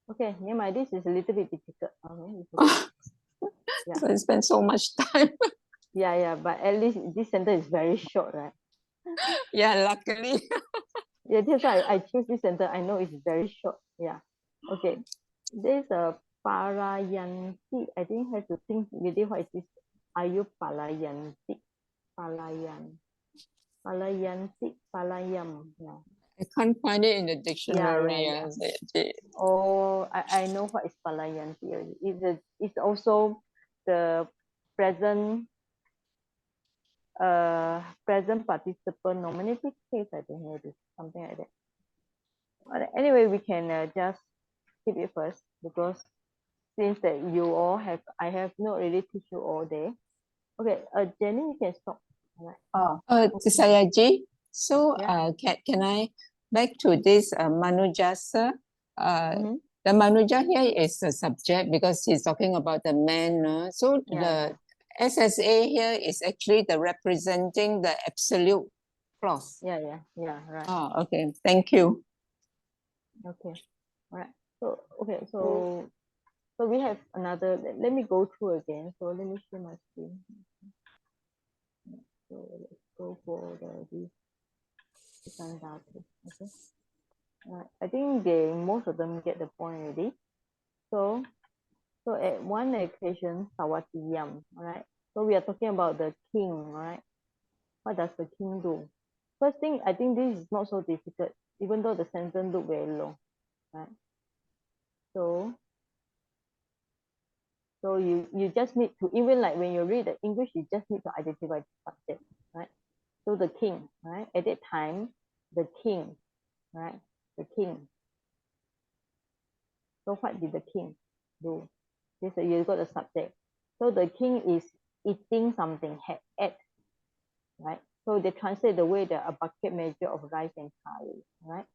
Okay, never mind. This is a little bit difficult. Okay, okay. Yeah. So I spent so much time. Yeah, but at least this sentence is very short, right? Yeah, luckily. Yeah, that's why I choose this sentence. I know it's very short. Yeah. Okay. There's a parayanti. I think have to think really what is this. Are you palayanti? Palayanti, palayam. Yeah. I can't find it in the dictionary. Yeah. G. Oh, I know what is palayanti. It's also the present present participle nominative case, I think maybe something like that. But anyway, we can just keep it first, because since that you all have, I have not really teach you all day. Okay, Jenny, you can stop. All right. Saya G. So Yeah. can I back to this Manujasa? Mhm. The Manuja here is a subject because he's talking about the man. So Yeah. the SSA here is actually the representing the absolute clause. Yeah, right. Oh, okay. Thank you. Okay. All right. So okay, so we have another. Let me go through again. So let me share my screen. So let's go for this data. Okay. All right. I think most of them get the point already. So at one occasion, Sawatiyam. All right. So we are talking about the king. All right. What does the king do? First thing, I think this is not so difficult, even though the sentence look very long. Right. So you just need to, even like when you read the English, you just need to identify the subject, right? So the king, right? At that time, the king, right? The king. So what did the king do? This you got the subject. So the king is eating something, had ate, right? So they translate the way that a bucket measure of rice and curry, right?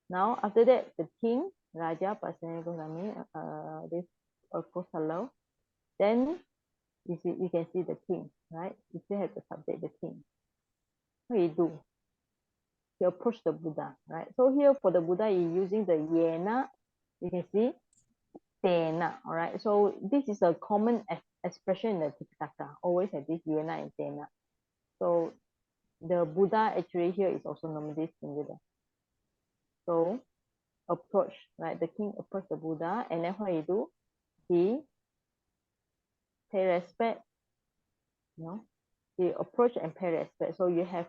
Now after that, the king, Raja Pasanegosami, this Kosalo, then you can see the king, right? You still have the subject, the king. What do you do? You approach the Buddha, right? So here for the Buddha, you're using the yena. You can see tena, all right? So this is a common expression in the Tipitaka. Always have this yena and tena. So the Buddha actually here is also nominative singular. So approach, right? The king approached the Buddha, and then what he do? He pay respect, you know? He approach and pay respect. So you have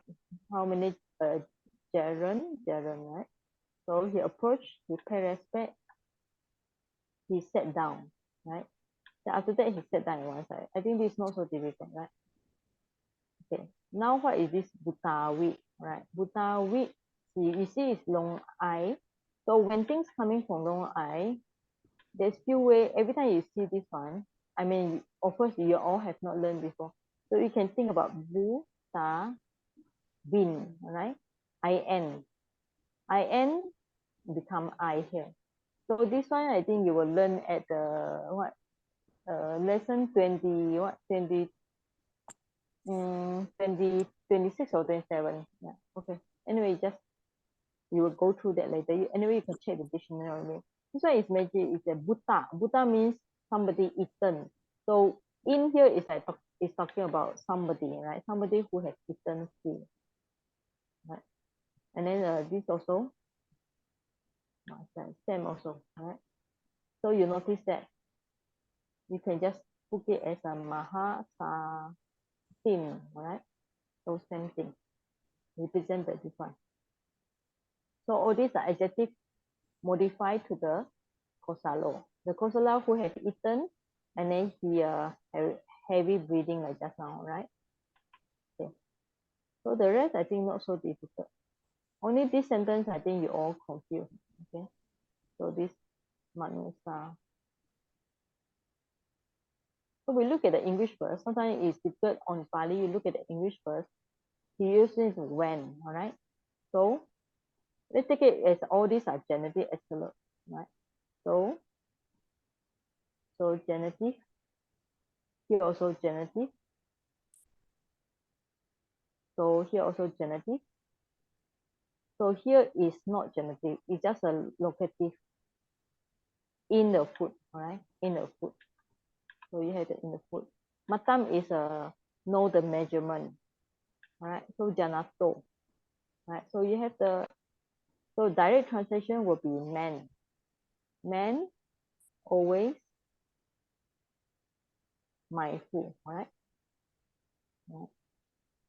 how many Jaren, right? So he approached, he pay respect, he sat down, right? Then after that, he sat down in one side. I think this is not so difficult, right? Okay. Now what is this Butawi, right? Butawi, you see it's long I. So when things coming from long I, there's few way, every time you see this one, I mean, of course, you all have not learned before. So you can think about bu, ta, bin, right? I-N. I-N become I here. So this one, I think you will learn at the lesson 20, 26 or 27. Yeah, okay. Anyway, just You will go through that later. Anyway, you can check the dictionary on it. This one is magic. It's a Buddha. Buddha means somebody eaten. So in here is like it's talking about somebody, right? Somebody who has eaten food. Right? And then this also, same also, right? So you notice that you can just put it as a maha sa tin, right? So same thing. Represent the different. So all these are adjective modified to the Kosalo. The Kosala who has eaten, and then he heavy breathing like just now, right? Okay. So the rest I think not so difficult. Only this sentence I think you all confused. Okay. So this manusa. So we look at the English first. Sometimes it's difficult on Pali. You look at the English first. He uses when, all right? So let's take it as all these are genitive absolute, right? So genitive, here also genitive. So here also genitive. So here is not genitive, it's just a locative in the food, all right? In the food. So you have it in the food. Matam is know the measurement, all right? So janato, right? So you have so direct translation will be man. Man always mindful, right?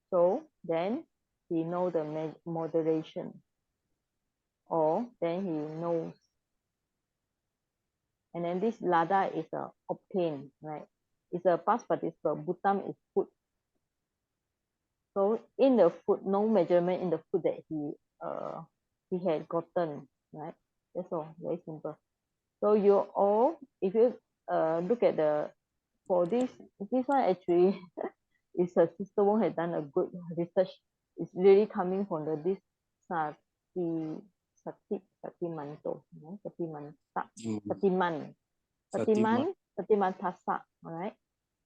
So then he know the moderation, or then he knows. And then this lada is obtain, right? It's a past participle. Butam is food. So in the food, no measurement in the food that he had gotten, right? That's all, very simple. So you all, if you look at for this one actually is Sister Wong had done a good research. It's really coming from this Satimanto, Satimantasa, all right?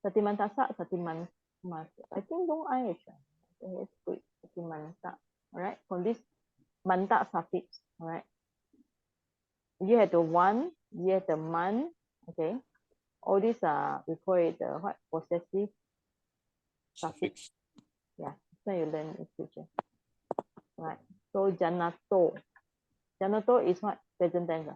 Satimantasa, Satimantas. I think don't I it's good. Satimanta, all right? From this manta suffix, all right? You have the one, you have the man, okay? All these are, we call it the what? Possessive suffix. Yeah, so you learn in future. Right. So janato. Janato is what? Present tense.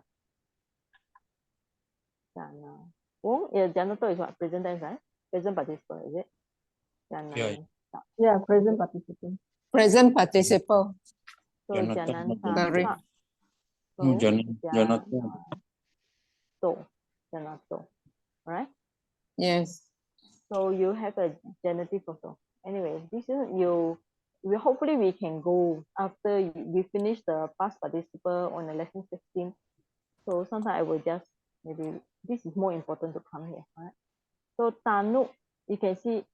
Janato is what? Present tense, right? Present participle, is it? Yeah. Yeah, present participle. Present participle. So Janata. Correct. So Janato. Janato. Right? Yes. So you have a genitive also. Anyway, this is hopefully we can go after we finish the past participle on the lesson 16. So sometimes I will just maybe this is more important to come here, right? So Tanuk, you can see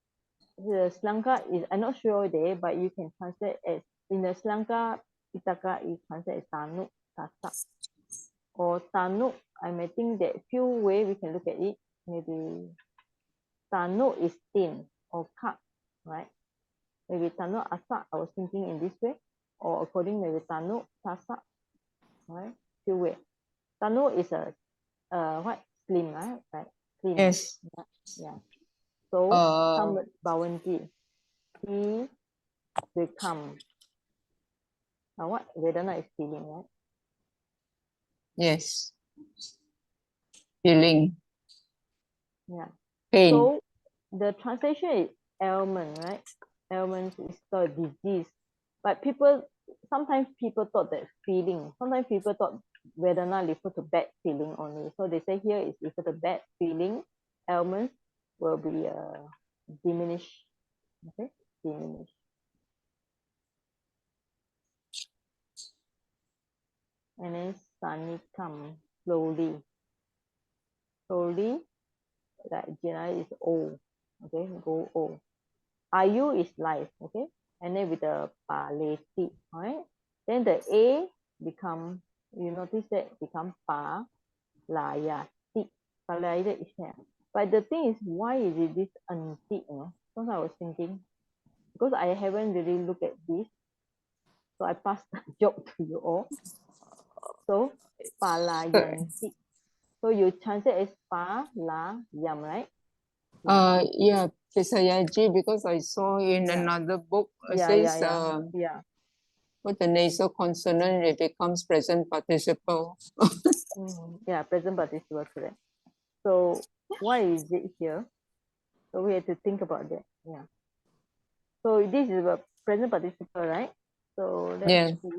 the Sri Lanka is, I'm not sure there, but you can translate as in the Sri Lanka Pitaka is translated as Tanuk, Tasak. Or Tanuk, I may think that few way we can look at it. Maybe Tanuk is thin or cut, right? Maybe Tanuk Asak, I was thinking in this way. Or according maybe Tanuk Tasak, right? Few way. Tanuk is a what? Slim, right? Right. Slim. Yes. Yeah. So some Bhavanti, he become. Now what Vedana is feeling, right? Yes. Feeling. Yeah. Pain. So the translation is ailment, right? Ailment is the disease. But sometimes people thought that feeling. Sometimes people thought Vedana refer to bad feeling only. So they say here is refer to bad feeling. Ailments will be diminished. Okay, diminished. And then Sanikam, slowly. Slowly, like generally is old. Okay, go old. Ayu is life, okay? And then with the paleti, right? Then the A become, you notice that become palayati. Palayati is here. But the thing is, why is it this anti, you know? Sometimes I was thinking, because I haven't really looked at this. So I pass the job to you all. So Palayan. So you translate as Palayam, right? Yeah, Pisayaji, because I saw in Yeah. another book, it Yeah, says, yeah. with the nasal consonant, it becomes present participle. Yeah, present participle, correct. So why is it here? So we have to think about that. Yeah. So this is a present participle, right? So let's Yeah. see.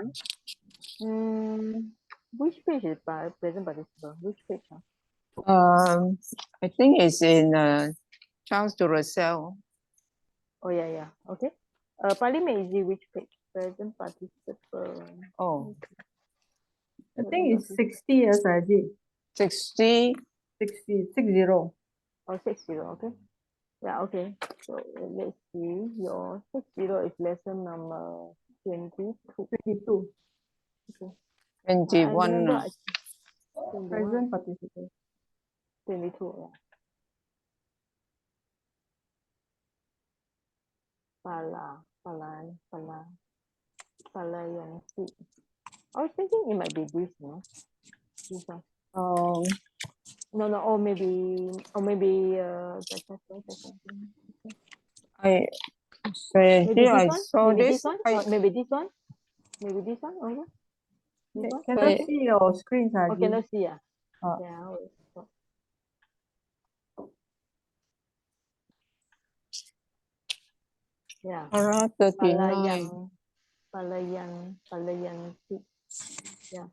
Which page is present participle? Which page? I think it's in Charles Duracell. Oh yeah. Okay. Pali Made, which page? Present participle. Oh, I think it's 60 years, Aji. 60. 60. Oh, 60, okay. Yeah, okay. So let's see. Your 60 is lesson number 22. 22. Okay. I 21. remember 21, Present participle. 22. Yeah. Palayan. I was thinking it might be this, no? This one. Um, No, or maybe I maybe I this one, saw maybe this this. one, or maybe this one, maybe this one, okay? This one? Cannot Wait. see your screen, Oh, Aji. cannot see, yeah. Oh. Yeah, stop. Yeah. Around 39. Palayan. Yeah.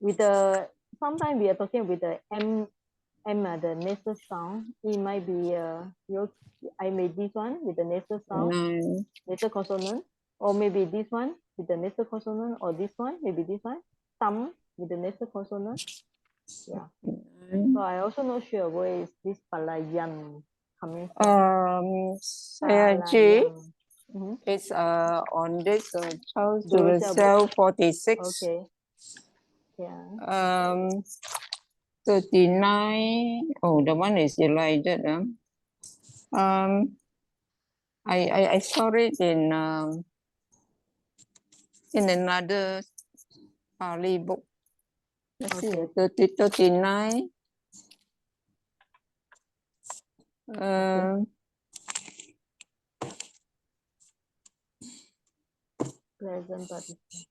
With the sometimes we are talking with the M, the nasal sound. It might be I made this one with the nasal sound, 9. nasal consonant, or maybe this one with the nasal consonant, or this one, maybe this one, thumb with the nasal consonant. Yeah. So I also not sure where is this Palayan coming from. Sayaji, Mm-hmm. it's on this Charles Duracell Duracell 46. Okay. Yeah. 39. Oh, the one is divided. I saw it in another Pali book. Let's see, Okay. 39. Present participle.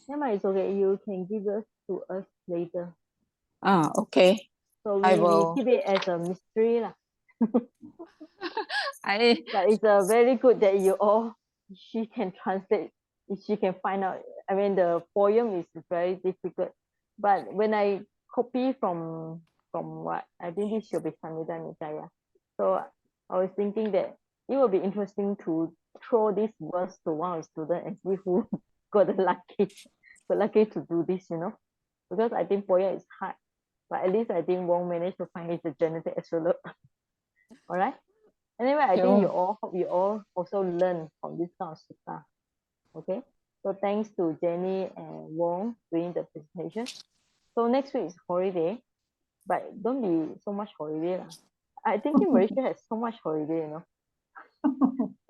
Yeah, it's okay. You can give us to us later. Okay. So I we will. keep it as a mystery lah. I But it's very good that she can translate, she can find out. I mean, the poem is very difficult, but when I copy from what I think this should be Samhita Nikaya. So I was thinking that it would be interesting to throw this verse to one of the students and see who got the lucky to do this, because I think poem is hard, but at least I think won't manage to find it the genetic astrologer. All right. Anyway, I think you all hope you all also learn from this kind of stuff. Okay. So thanks to Jenny and Wong doing the presentation. So next week is holiday, but don't be so much holiday lah. I think in Malaysia has so much holiday,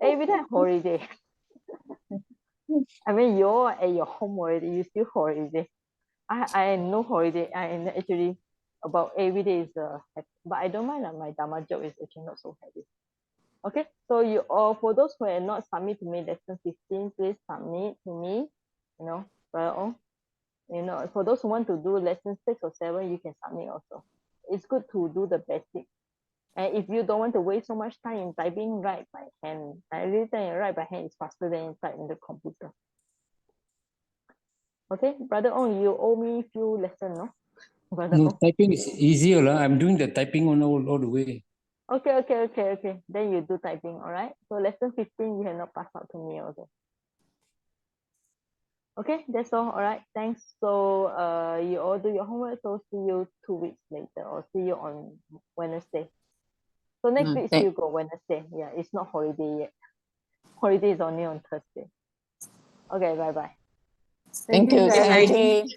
Every day holiday. I mean, you're at your home already, you still holiday. I no holiday. I am actually about every day is but I don't mind that my Dharma job is actually not so heavy. Okay, so you all, for those who have not submit to me lesson 15, please submit to me, for those who want to do lesson 6 or 7, you can submit also. It's good to do the basic. And if you don't want to waste so much time in typing, write by hand. I really think write by hand is faster than type in the computer. Okay, Brother Ong, you owe me few lessons, no? Brother No, Ong. typing is easier. I'm doing the typing on all the way. Okay. Then you do typing, all right? So lesson 15, you have not passed out to me also. Okay, that's all right? Thanks. So you all do your homework. So see you 2 weeks later, or see you on Wednesday. So next week still go Wednesday. Yeah, it's not holiday yet. Holiday is only on Thursday. Okay, bye-bye. Thank you, Sayaji. Sayaji.